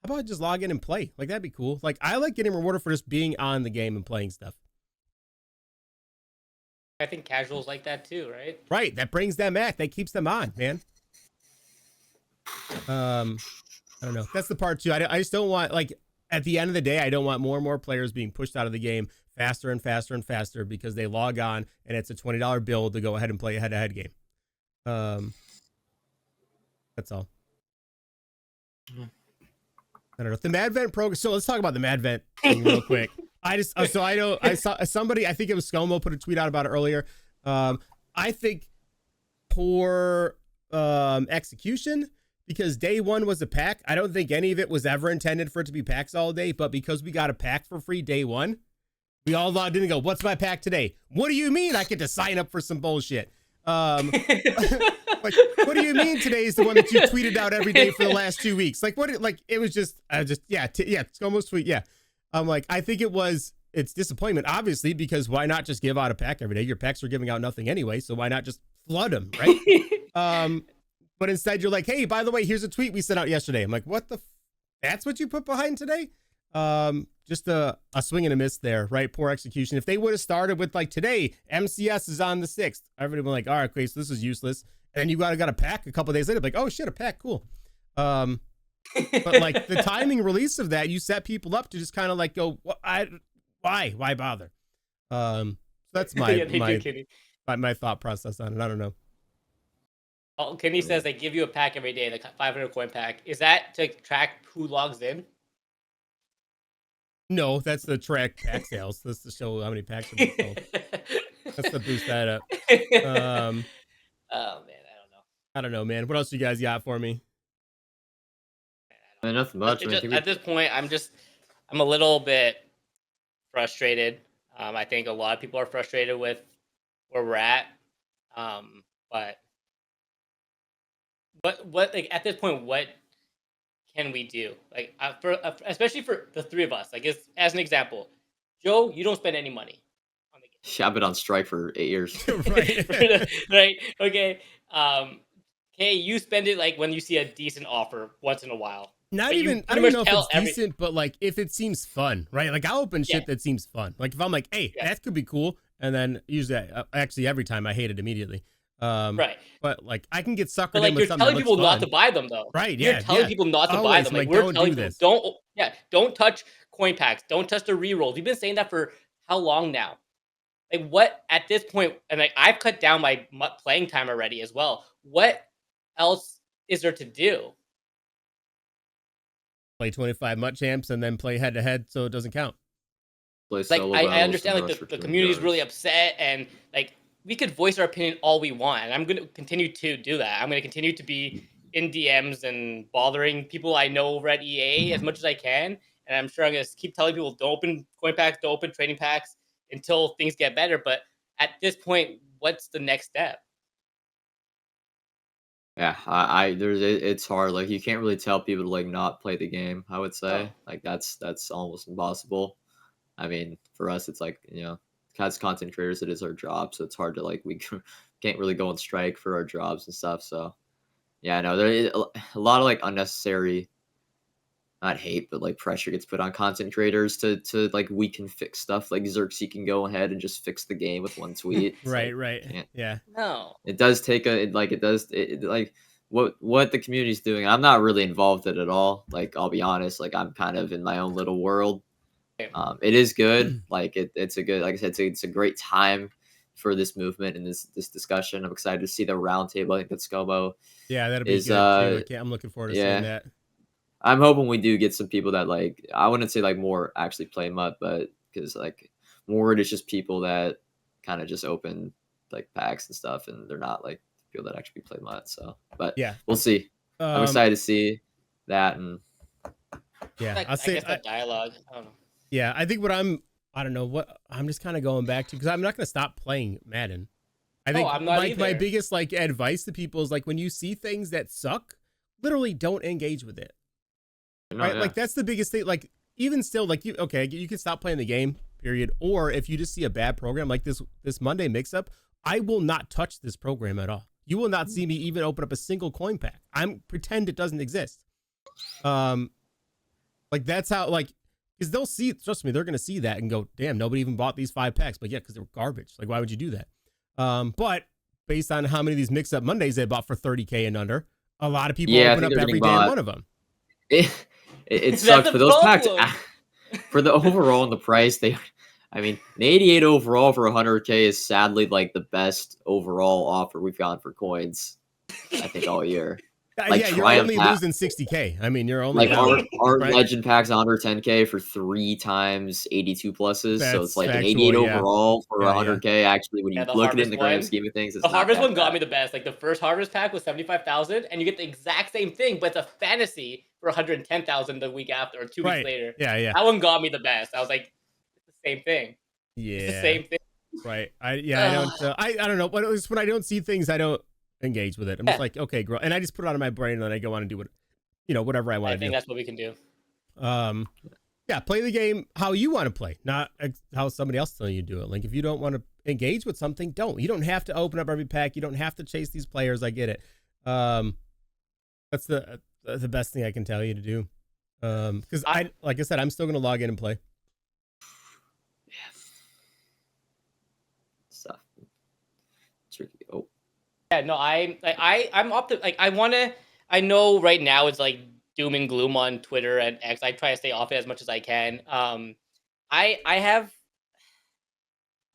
how about just log in and play? Like, that'd be cool. Like, I like getting rewarded for just being on the game and playing stuff. I think casuals like that too, right? Right, that brings them back. That keeps them on, man. I don't know. That's the part too. I just don't want, like, at the end of the day, I don't want more and more players being pushed out of the game faster and faster and faster because they log on and it's a $20 bill to go ahead and play a head-to-head game. That's all. I don't know. The Mad Vent program. So let's talk about the Mad Vent thing real quick. I saw somebody, I think it was ScoMo, put a tweet out about it earlier. I think poor execution, because day one was a pack. I don't think any of it was ever intended for it to be packs all day, but because we got a pack for free day one, we all logged in and go, what's my pack today? What do you mean I get to sign up for some bullshit? Like, what do you mean today is the one that you tweeted out every day for the last 2 weeks? Like, what? Like, it was just, yeah, it's almost tweet. Yeah. I'm like, I think it's disappointment, obviously, because why not just give out a pack every day? Your packs are giving out nothing anyway, so why not just flood them, right? But instead you're like, hey, by the way, here's a tweet we sent out yesterday. I'm like, what the? That's what you put behind today? Just a swing and a miss there, right? Poor execution. If they would have started with like today, MCS is on the 6th, everybody would be like, all right, okay, so this is useless. And then you got a pack a couple days later, like, oh shit, a pack, cool. But like the timing release of that, you set people up to just kind of like go, why bother? That's my thought process on it. I don't know. Oh, Kenny says they give you a pack every day, the 500 coin pack. Is that to track who logs in? No, that's the track pack sales. That's to show how many packs are being sold. That's to boost that up. Oh man, I don't know, man. What else you guys got for me? Nothing much. At this point, I'm a little bit frustrated. I think a lot of people are frustrated with where we're at. But what like at this point, what can we do? Like especially for the three of us. Like as an example, Joe, you don't spend any money on the game. I've been on strike for 8 years. Right. Right. Okay. Okay, you spend it like when you see a decent offer once in a while. Not even, I don't know if it's decent, but like if it seems fun, right? Like I'll open shit that seems fun. Like if I'm like, hey, that could be cool. And then usually, actually every time I hate it immediately. Right. But like I can get suckered but, like, in with something you're telling people not to buy them though. Right. Yeah. You're telling people not to buy them. Like we're telling people don't touch coin packs. Don't touch the rerolls. We've been saying that for how long now? Like what at this point, and like I've cut down my playing time already as well. What else is there to do? Play 25 MUT champs and then play head to head, so it doesn't count. Like I understand, like the community is really upset, and like we could voice our opinion all we want, and I'm going to continue to do that. I'm going to continue to be in DMs and bothering people I know over at EA as much as I can, and I'm sure I'm going to keep telling people don't open coin packs, don't open trading packs until things get better. But at this point, what's the next step? Yeah, it's hard. Like you can't really tell people to like not play the game. I would say like that's almost impossible. I mean, for us, it's like as content creators, it is our job, so it's hard to like we can't really go on strike for our jobs and stuff. So yeah, no, there is a lot of like unnecessary, not hate, but like pressure gets put on content creators to like we can fix stuff. Like Xerxes can go ahead and just fix the game with one tweet. Right. Yeah. No. It does take like what the community's doing. I'm not really involved in it at all. Like I'll be honest, like I'm kind of in my own little world. It is good. Like it's a good, like I said, it's a great time for this movement and this discussion. I'm excited to see the roundtable. I think that ScoMo. Yeah, that'll be good too. I'm looking forward to seeing that. I'm hoping we do get some people that like, I wouldn't say like more actually play MUT, but because like more it's just people that kind of just open like packs and stuff, and they're not like people that actually play MUT. So, but yeah, we'll see. I'm excited to see that, and yeah, I guess that dialogue. I don't know. Yeah, I think I don't know what I'm just kind of going back to, because I'm not going to stop playing Madden. I think my biggest like advice to people is like when you see things that suck, literally don't engage with it. Right? Yeah. Like that's the biggest thing. Like even still, like you can stop playing the game, period. Or if you just see a bad program like this Monday mix-up, I will not touch this program at all. You will not see me even open up a single coin pack. I'm pretend it doesn't exist. Like that's how, like, because they'll see, trust me, they're going to see that and go, damn, nobody even bought these 5 packs. But yeah, because they were garbage. Like, why would you do that? But based on how many of these mix-up Mondays they bought for 30K and under, a lot of people open up every damn one of them. It sucks for those packs. For the overall and the price, I mean, an 88 overall for 100K is sadly like the best overall offer we've gotten for coins, I think, all year. Like, yeah, you're only losing 60K. I mean, you're only like our right? Legend packs under 10K for 3 times 82 pluses. So it's like factual, an 88 overall for 100K. Actually, when you look at it in the grand scheme of things, it's the Harvest one got me the best. Like the first Harvest pack was 75,000, and you get the exact same thing, but it's a fantasy for 110,000 the week after or 2 weeks later. Yeah. That one got me the best. I was like, it's the same thing. Yeah, it's the same thing. Right. I don't know. But at least when I don't see things, I don't engage with it. I'm just like, okay, girl, and I just put it out of my brain, and then I go on and do whatever I want to do. I think that's what we can do. Yeah, play the game how you want to play, not how somebody else telling you to do it. Like, if you don't want to engage with something, don't. You don't have to open up every pack. You don't have to chase these players. I get it. That's the best thing I can tell you to do. Because like I said, I'm still gonna log in and play. Stuff. Tricky. Oh. Yeah, no, I'm like I know right now it's like doom and gloom on Twitter and X. I try to stay off it as much as I can. I have,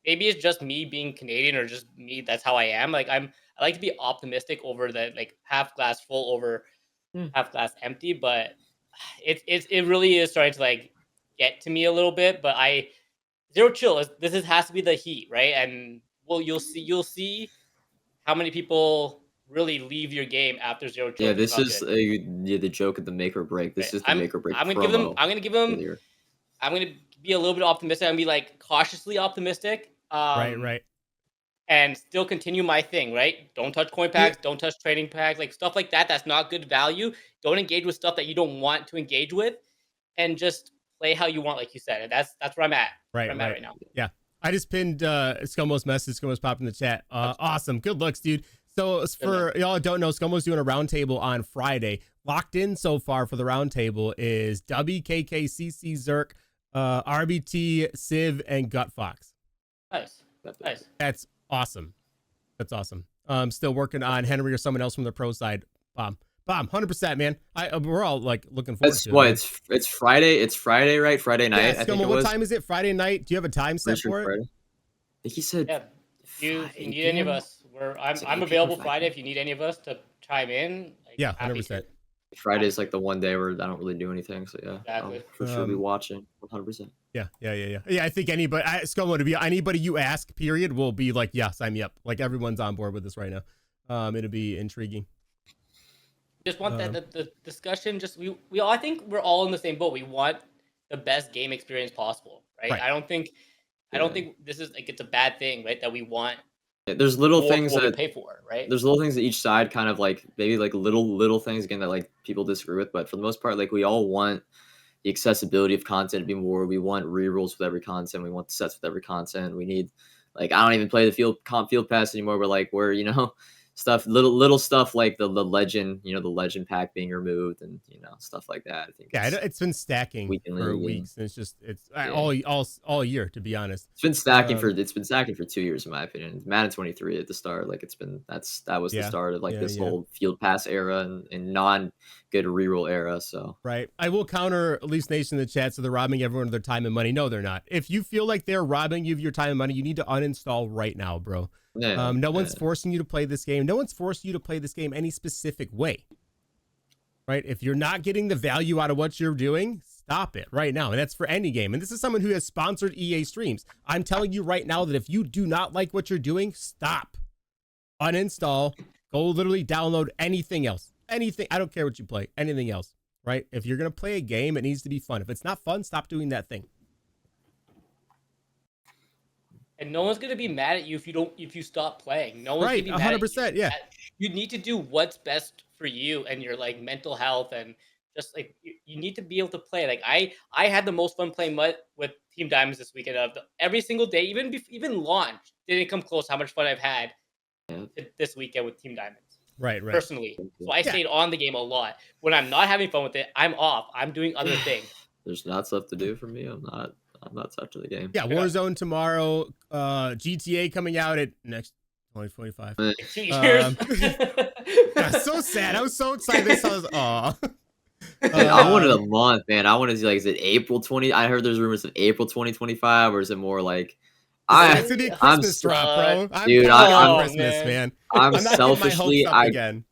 maybe it's just me being Canadian or just me, that's how I am. Like I like to be optimistic over the like half glass full over half glass empty, but it really is starting to like get to me a little bit. But Zero Chill, this has to be the heat, right? And you'll see how many people really leave your game after Zero Chill. Yeah, this is the joke of the make or break. This is the make or break. I'm gonna give them. I'm gonna be a little bit optimistic. I'm gonna be like cautiously optimistic. Right. And still continue my thing, right? Don't touch coin packs. Don't touch trading packs, like stuff like that. That's not good value. Don't engage with stuff that you don't want to engage with, and just play how you want, like you said. And that's where I'm at. I'm at right now. Yeah. I just pinned Scumo's message. Scumo's popped in the chat. Awesome. Good looks, dude. So for y'all that don't know, Scumo's doing a roundtable on Friday. Locked in so far for the roundtable is WKK, CC, Zerk, RBT, Civ, and Gut Fox. Nice. That's awesome. That's awesome. Still working on Henry or someone else from the pro side. Bomb, 100%, man. We're all like looking forward to it. It's Friday. It's Friday, right? Friday night. Yeah, Scumo, what time is it? Friday night? Do you have a time set for it? Friday. I think he said. Yeah. If you need any of us, I'm available Friday if you need any of us to chime in. Like, yeah, 100%. Friday is like the one day where I don't really do anything, so yeah, exactly. I'll for sure be watching 100%. Yeah. I think anybody you ask, period, will be like, yeah, sign me up. Like everyone's on board with this right now. It'll be intriguing. Just want the discussion. Just we all, I think we're all in the same boat. We want the best game experience possible, right? I don't think this is like it's a bad thing, right? That we want. Yeah, there's little things that pay for, right? There's little things that each side kind of like maybe like little things again that like people disagree with, but for the most part, like we all want the accessibility of content to be more. We want rerolls with every content. We want the sets with every content. We need like I don't even play the field pass anymore. But like we're stuff little stuff like the legend the legend pack being removed and stuff like that. I think it's been stacking for weeks. And it's all year, to be honest. It's been stacking for 2 years in my opinion. Madden 23 at the start, like that was the start of like this whole field pass era and non good reroll era. So right, I will counter Leafs Nation in the chat. So they're robbing everyone of their time and money. No, they're not. If you feel like they're robbing you of your time and money, you need to uninstall right now, bro. No one's forcing you to play this game. No one's forcing you to play this game any specific way. Right? If you're not getting the value out of what you're doing, stop it right now. And that's for any game. And this is someone who has sponsored EA streams. I'm telling you right now that if you do not like what you're doing, stop. Uninstall. Go literally download anything else. Anything. I don't care what you play. Anything else. Right? If you're going to play a game, it needs to be fun. If it's not fun, stop doing that thing. And no one's gonna be mad at you if you stop playing. No one's gonna be mad 100%, at you. Yeah. You need to do what's best for you and your like mental health and just like you need to be able to play. Like I had the most fun playing MUT with Team Diamonds this weekend. Every single day, even launch didn't come close. How much fun I've had this weekend with Team Diamonds. Right. Personally, so I stayed on the game a lot. When I'm not having fun with it, I'm off. I'm doing other things. There's not stuff to do for me. I'm not touching the game. Yeah, Warzone tomorrow. GTA coming out at next 2025. 2 years. So sad. I was so excited. This was I wanted a month, man. I wanted to is it April 20? I heard there's rumors of April 2025, or is it more like it's gonna be a Christmas drop, bro. I'm Christmas, man. I'm selfishly again.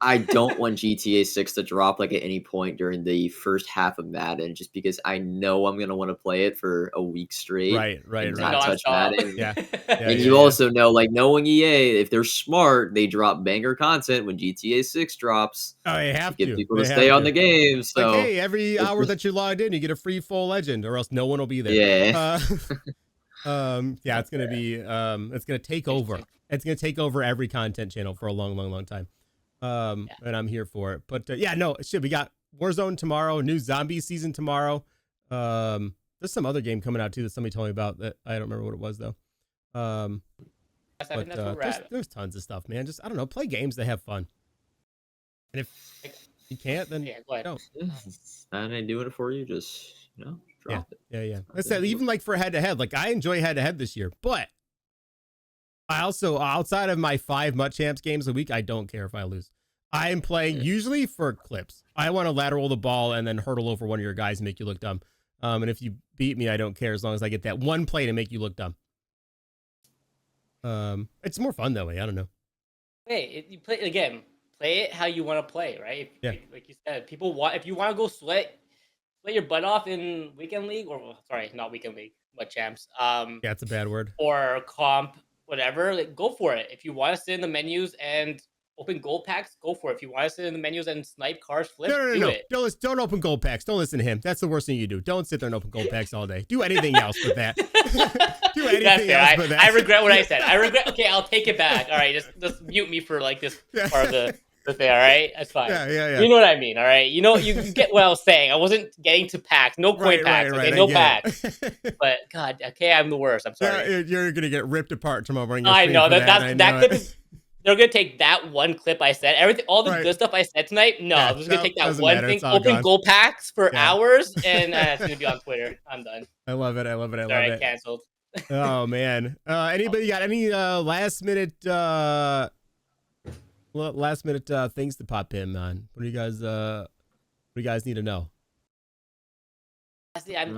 I don't want GTA 6 to drop like at any point during the first half of Madden, just because I know I'm gonna want to play it for a week straight. Right. Not touch Madden. And you also know, like knowing EA, if they're smart, they drop banger content when GTA 6 drops. Oh, they have to get people to stay on the game. So like, hey, every hour that you're logged in, you get a free full legend, or else no one will be there. Yeah. Yeah, it's gonna be it's gonna take over. It's gonna take over every content channel for a long time. And I'm here for it. But yeah, no, shit. We got Warzone tomorrow, new zombie season tomorrow. There's some other game coming out too that somebody told me about that I don't remember what it was though. But there's tons of stuff, man. Just I don't know, play games that have fun. And if you can't, then don't. And I doing it for you, just drop it. Yeah. I said even like for head to head, like I enjoy head to head this year, but I also outside of my 5 MUT champs games a week, I don't care if I lose. I am playing usually for clips. I want to lateral the ball and then hurdle over one of your guys and make you look dumb. And if you beat me, I don't care as long as I get that one play to make you look dumb. It's more fun that way. I don't know. Hey, you play again. Play it how you want to play, right? Yeah. Like you said, if you want to go sweat your butt off in weekend league, or sorry, not weekend league, but champs. Yeah, it's a bad word. Or comp, whatever. Like, go for it. If you want to sit in the menus and open gold packs, go for it. If you want to sit in the menus and snipe cars, flip, do it. Don't open gold packs. Don't listen to him. That's the worst thing you do. Don't sit there and open gold packs all day. Do anything else but that. Do anything else but that. I regret what I said. Okay, I'll take it back. All right, just mute me for like this part of the thing. All right, that's fine. Yeah. You know what I mean. All right, you get what I was saying. I wasn't getting to packs. No coin packs. Right, okay, no packs. But God, okay, I'm the worst. I'm sorry. Yeah, you're gonna get ripped apart tomorrow morning. I know that clip is. They're gonna take that one clip I said. Everything, all the good stuff I said tonight. No, I'm just gonna take that one thing. Open gold packs for hours, and it's gonna be on Twitter. I'm done. I love it. Sorry, canceled. Oh man. Anybody got any last minute things to pop in on? What do you guys need to know? See, I'm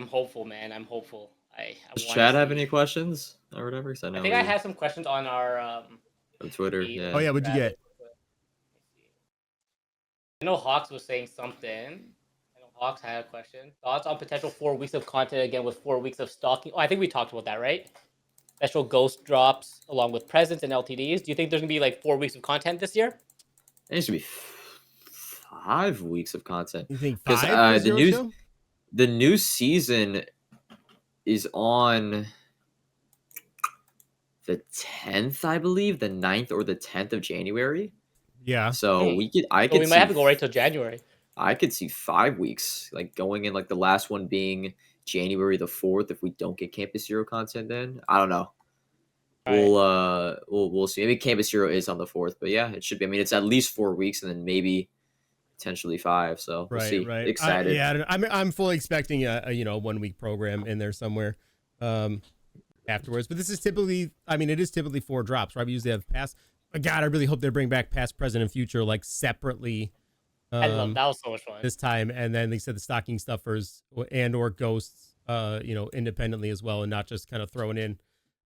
hopeful, man. I'm hopeful. Does Chad have any questions or whatever? I think I have some questions on our on Twitter. Yeah. Oh yeah, what'd you get? I know Hawks was saying something. I know Hawks had a question. Thoughts on potential 4 weeks of content again with 4 weeks of stalking? Oh, I think we talked about that, right? Special ghost drops along with presents and LTDs. Do you think there's gonna be like 4 weeks of content this year? It needs to be 5 weeks of content. You think 5? The new season is on the 10th, I believe, the 9th or the 10th of January. Yeah. So we might have to go right till January. I could see 5 weeks, like going in, like the last one being January the 4th. If we don't get Campus Zero content, then I don't know. Right. We'll see. Maybe Campus Zero is on the 4th, but yeah, it should be. I mean, it's at least 4 weeks, and then maybe potentially 5. So we'll see. Right. Excited. I'm fully expecting a 1 week program in there somewhere afterwards. But this is typically, it is typically 4 drops, right? We usually have past. God, I really hope they bring back past, present, and future like separately. I love that. Was so much fun this time. And then they said the stocking stuffers and or ghosts, independently as well, and not just kind of thrown in.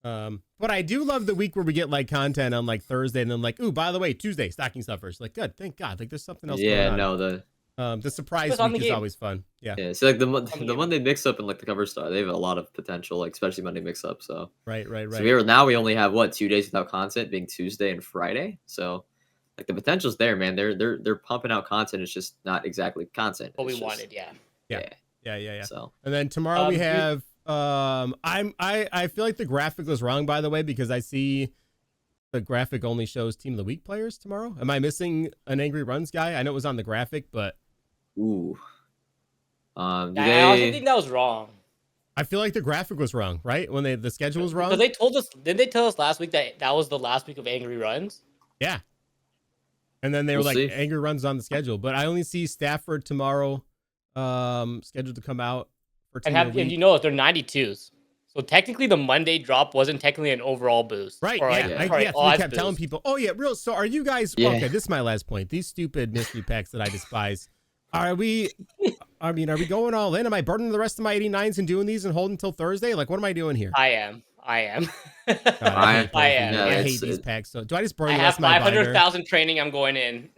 But I do love the week where we get like content on like Thursday and then like, ooh, by the way, Tuesday, stocking stuffers. Like, good, thank God. Like, there's something else going on. The surprise week is always fun. Yeah. So like the Monday mix up and like the cover star, they have a lot of potential, like especially Monday mix up. So right. So we only have 2 days without content, being Tuesday and Friday. So like the potential's there, man. They're pumping out content. It's just not exactly content. What we wanted, yeah. So and then tomorrow we have. I feel like the graphic was wrong, by the way, because I see the graphic only shows Team of the Week players tomorrow. Am I missing an Angry Runs guy? I know it was on the graphic, but ooh, I also think that was wrong. I feel like the graphic was wrong, right? When the schedule was wrong. Because they told us, didn't they tell us last week that was the last week of Angry Runs? Yeah. And then they were like, Angry Runs on the schedule, but I only see Stafford tomorrow, scheduled to come out. And they're 92s. So technically the Monday drop wasn't technically an overall boost. Right. I kept telling people, oh yeah, real. So are you guys, okay, this is my last point. These stupid mystery packs that I despise. Are we going all in? Am I burning the rest of my 89s and doing these and holding until Thursday? Like, what am I doing here? I am. I am. I hate these packs. So do I just burn the rest of my binder? I have 500,000 training. I'm going in.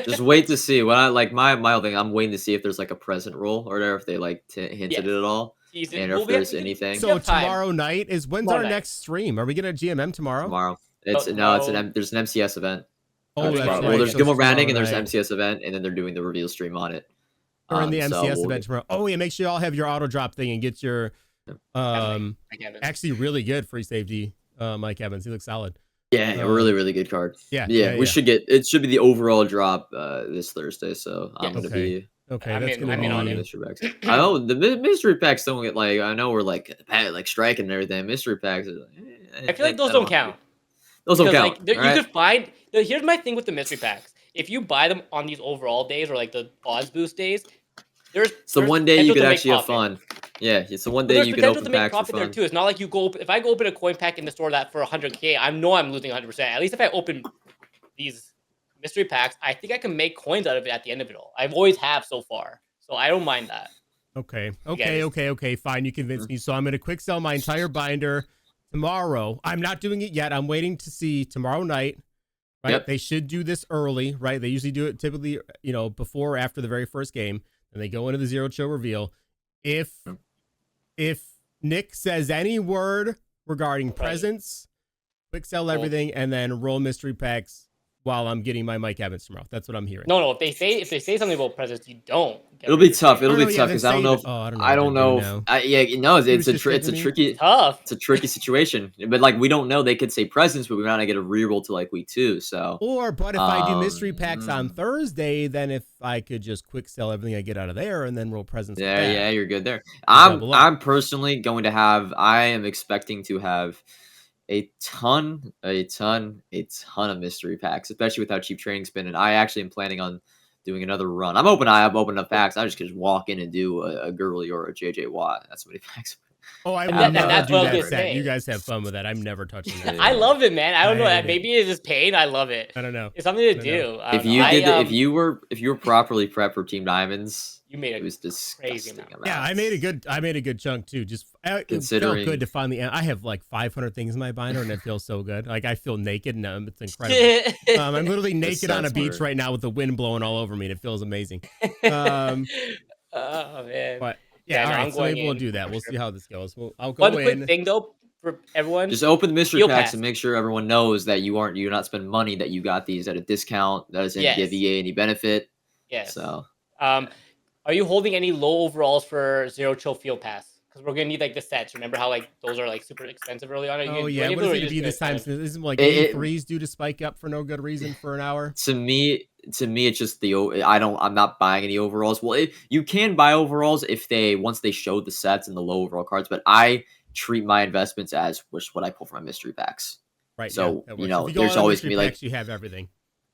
Just wait to see. What I like my whole thing. I'm waiting to see if there's like a present roll or whatever, if they like hinted it at all, and if there's anything. So tomorrow night is when's our next stream? Are we gonna GMM tomorrow? Tomorrow. There's an MCS event. Oh, that's right. Well, there's Gilmore Ranning and there's MCS event, and then they're doing the reveal stream on it. Or in the MCS event tomorrow. Oh yeah, make sure you all have your auto drop thing and get your Mike Evans. Actually, really good free safety. Mike Evans, he looks solid. Yeah, a really good card. Yeah, we should get it. Should be the overall drop this Thursday. So I'm Yes. gonna be. Okay, I'm that's in- gonna I'm be in on the it. mystery packs. I know the mystery packs don't get like. I know we're like striking and everything. Mystery packs. I feel like those don't count. Those don't Because, count. like, you alright? could find. Here's my thing with the mystery packs. If you buy them on these overall days or like the odds boost days, It's the one day you potential could to make actually have profit. fun. Yeah, it's the one But day there's you could potential open to make packs for profit there fun. too. It's not like if I go open a coin pack in the store that for 100K, I know I'm losing 100%. At least if I open these mystery packs, I think I can make coins out of it at the end of it all. I've always have so far, so I don't mind that. Okay. Fine, you convinced me. So I'm gonna quick sell my entire binder tomorrow. I'm not doing it yet. I'm waiting to see tomorrow night. Right, Yep. They should do this early. Right, they usually do it typically, before or after the very first game, and they go into the zero chill reveal. If Nick says any word regarding presents, quick sell everything, and then roll mystery packs while I'm getting my Mike Evans tomorrow. That's what I'm hearing. No. If they say something about presents, you don't. It'll be tough. It'll be tough then because I don't know. save it. Oh, I don't know. It's a just saying to me, tricky. Tough. It's a tricky situation. But like we don't know. They could say presents, but we might not get a reroll to like week 2. So. But if I do mystery packs on Thursday, then if I could just quick sell everything I get out of there and then roll presents. Yeah, you're good there. Double up. I'm personally going to have. I am expecting to have a ton of mystery packs, especially with how cheap training's been. And I actually am planning on doing another run. I'm open up packs. I just could walk in and do a Gurley or a JJ Watt. That's what he packs. Oh, I And will that- never that's do what I was that gonna set. say. You guys have fun with that. I'm never touching that. I love it, man. I don't I know. hate it. Maybe it's just pain. I love it. I don't know. It's something to I do. I If don't you know. did, if you were properly prepped for Team Diamonds, you made it was crazy disgusting. amount. Yeah, I made a good chunk too. Just it felt Considering- good to finally. I have like 500 things in my binder, and it feels so good. Like I feel naked, and it's incredible. I'm literally naked on a sounds beach weird. right now with the wind blowing all over me, and it feels amazing. Oh man. But Yeah, yeah, no, all I'm right. So going maybe we'll in do that. for We'll sure. see how this goes. I'll go One in. quick thing though for everyone. Just open the mystery Field packs pass. and make sure everyone knows that you're not spending money, that you got these at a discount. That doesn't Yes. give EA any benefit. Yes. So Are you holding any low overalls for Zero Chill Field Pass? Because we're gonna need like the sets. Remember how like those are like super expensive early on? Are you Oh gonna do yeah, any of what it, is or it you gonna be just this time? gonna kind Isn't like It- 83s due to spike up for no good reason for an hour? to me, it's just I'm not buying any overalls. Well, you can buy overalls if once they show the sets and the low overall cards, but I treat my investments as what I pull from my mystery packs. Right. So, yeah, that you works. know, If you go there's on the always mystery gonna be, like- packs, you have everything.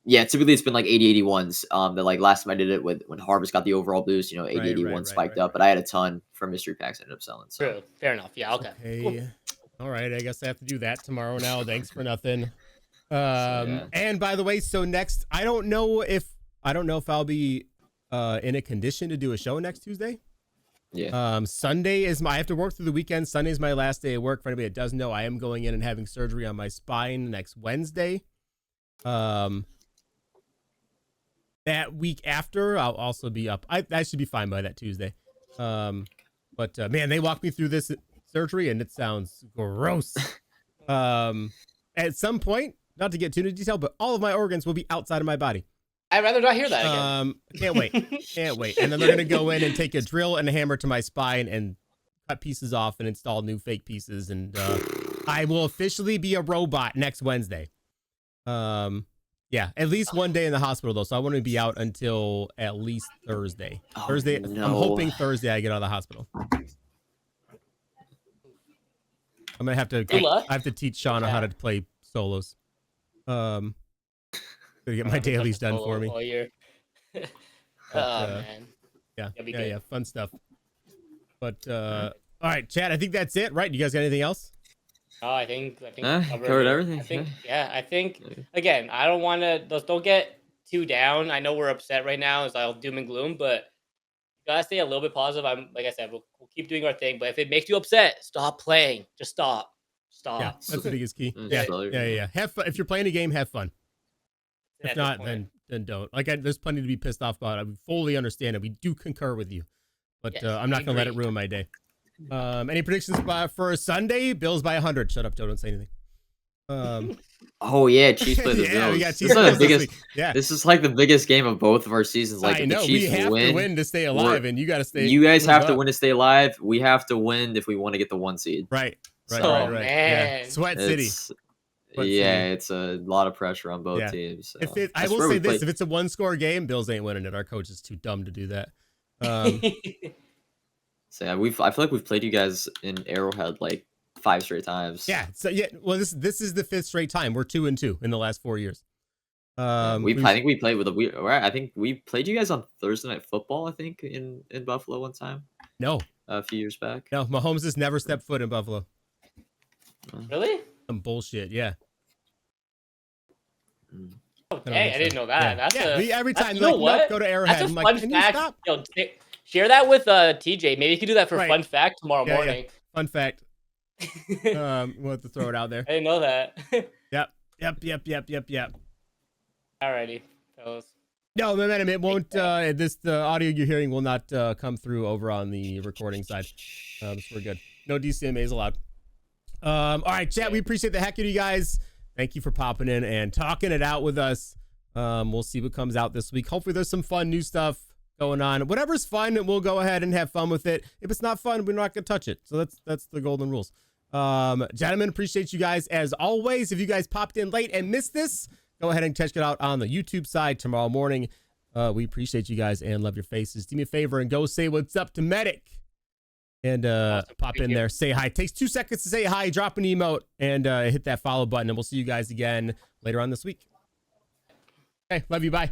Yeah, typically it's been like 80-81s. That like last time I did it when Harvest got the overall boost, 80-81 spiked up, but I had a ton for mystery packs I ended up selling. So True. Fair enough. Yeah. Okay. Cool. All right. I guess I have to do that tomorrow now. Thanks for nothing. yeah. And by the way, so next, I don't know if I'll be in a condition to do a show next Tuesday. Yeah. Sunday I have to work through the weekend. Sunday is my last day of work. For anybody that doesn't know, I am going in and having surgery on my spine next Wednesday. That week after, I'll also be up. I should be fine by that Tuesday. But man, they walked me through this surgery and it sounds gross. At some point, not to get too into detail, but all of my organs will be outside of my body. I'd rather not hear that again. Can't wait. And then they're gonna go in and take a drill and a hammer to my spine and cut pieces off and install new fake pieces. And I will officially be a robot next Wednesday. Yeah, at least one day in the hospital though, so I want to be out until at least Thursday. Thursday, no. I'm hoping Thursday I get out of the hospital. I'm gonna have to. Good luck. I have to teach Shauna how to play solos. Gonna get my dailies done for me. All year. But, Man. Yeah, That'd be good. yeah, fun stuff. But all right, Chad, I think that's it, right? You guys got anything else? Oh, I think we covered it. everything, I think yeah. I think again, I don't want to. Don't get too down. I know we're upset right now. It's all doom and gloom, but you gotta stay a little bit positive. Like I said, we'll keep doing our thing. But if it makes you upset, stop playing. Just stop. Stop. Yeah, that's the biggest key. Mm, Yeah. Have fun. If you're playing a game, have fun. At If this not, point. then don't. Like, there's plenty to be pissed off about. I fully understand it. We do concur with you, but Yes, I'm not gonna let it agree. ruin my day. Any predictions for Sunday? Bills by 100. Shut up, Joe. Don't say anything. Oh yeah, Chiefs play the Bills. Yeah, we got This Chiefs is the Bills this biggest. week. Yeah, This is like the biggest game of both of our seasons. Like I if know. the We Chiefs have to win to stay alive, and you got to stay. You guys move have to up. win to stay alive. We have to win if we want to get the 1 seed. Right. Right. So, right. Right. Yeah. man. Sweat City. Sweat City. It's a lot of pressure on both teams. So. I will say this: if it's a 1-score game, Bills ain't winning it. Our coach is too dumb to do that. So yeah, I feel like we've played you guys in Arrowhead like 5 straight times. Yeah. So yeah. Well, this is the 5th straight time. We're 2-2 in the last 4 years. I think we played with I think we played you guys on Thursday Night Football. I think in Buffalo one time. No. A few years back. No, Mahomes has never stepped foot in Buffalo. Really? Some bullshit. Yeah. Okay, I didn't know that. Every time you know what? go to Arrowhead. That's a I'm fun like, can fact. you stop? Yo, share that with TJ. Maybe you could do that for Right. fun fact tomorrow morning. Yeah. Fun fact. We'll have to throw it out there. I didn't know that. Yep. Alrighty, fellas. No, Momentum, it won't. The audio you're hearing will not come through over on the recording side. So we're good. No DCMAs allowed. All right, chat. We appreciate the heck out of you guys. Thank you for popping in and talking it out with us. We'll see what comes out this week. Hopefully, there's some fun new stuff going on. Whatever's fun, we'll go ahead and have fun with it. If it's not fun, we're not gonna touch it. So that's the golden rules. Gentlemen, appreciate you guys as always. If you guys popped in late and missed this, go ahead and check it out on the YouTube side tomorrow morning. We appreciate you guys and love your faces. Do me a favor and go say what's up to Medic. And pop in there, say hi. It takes 2 seconds to say hi, drop an emote, and hit that follow button. And we'll see you guys again later on this week. Okay, love you. Bye.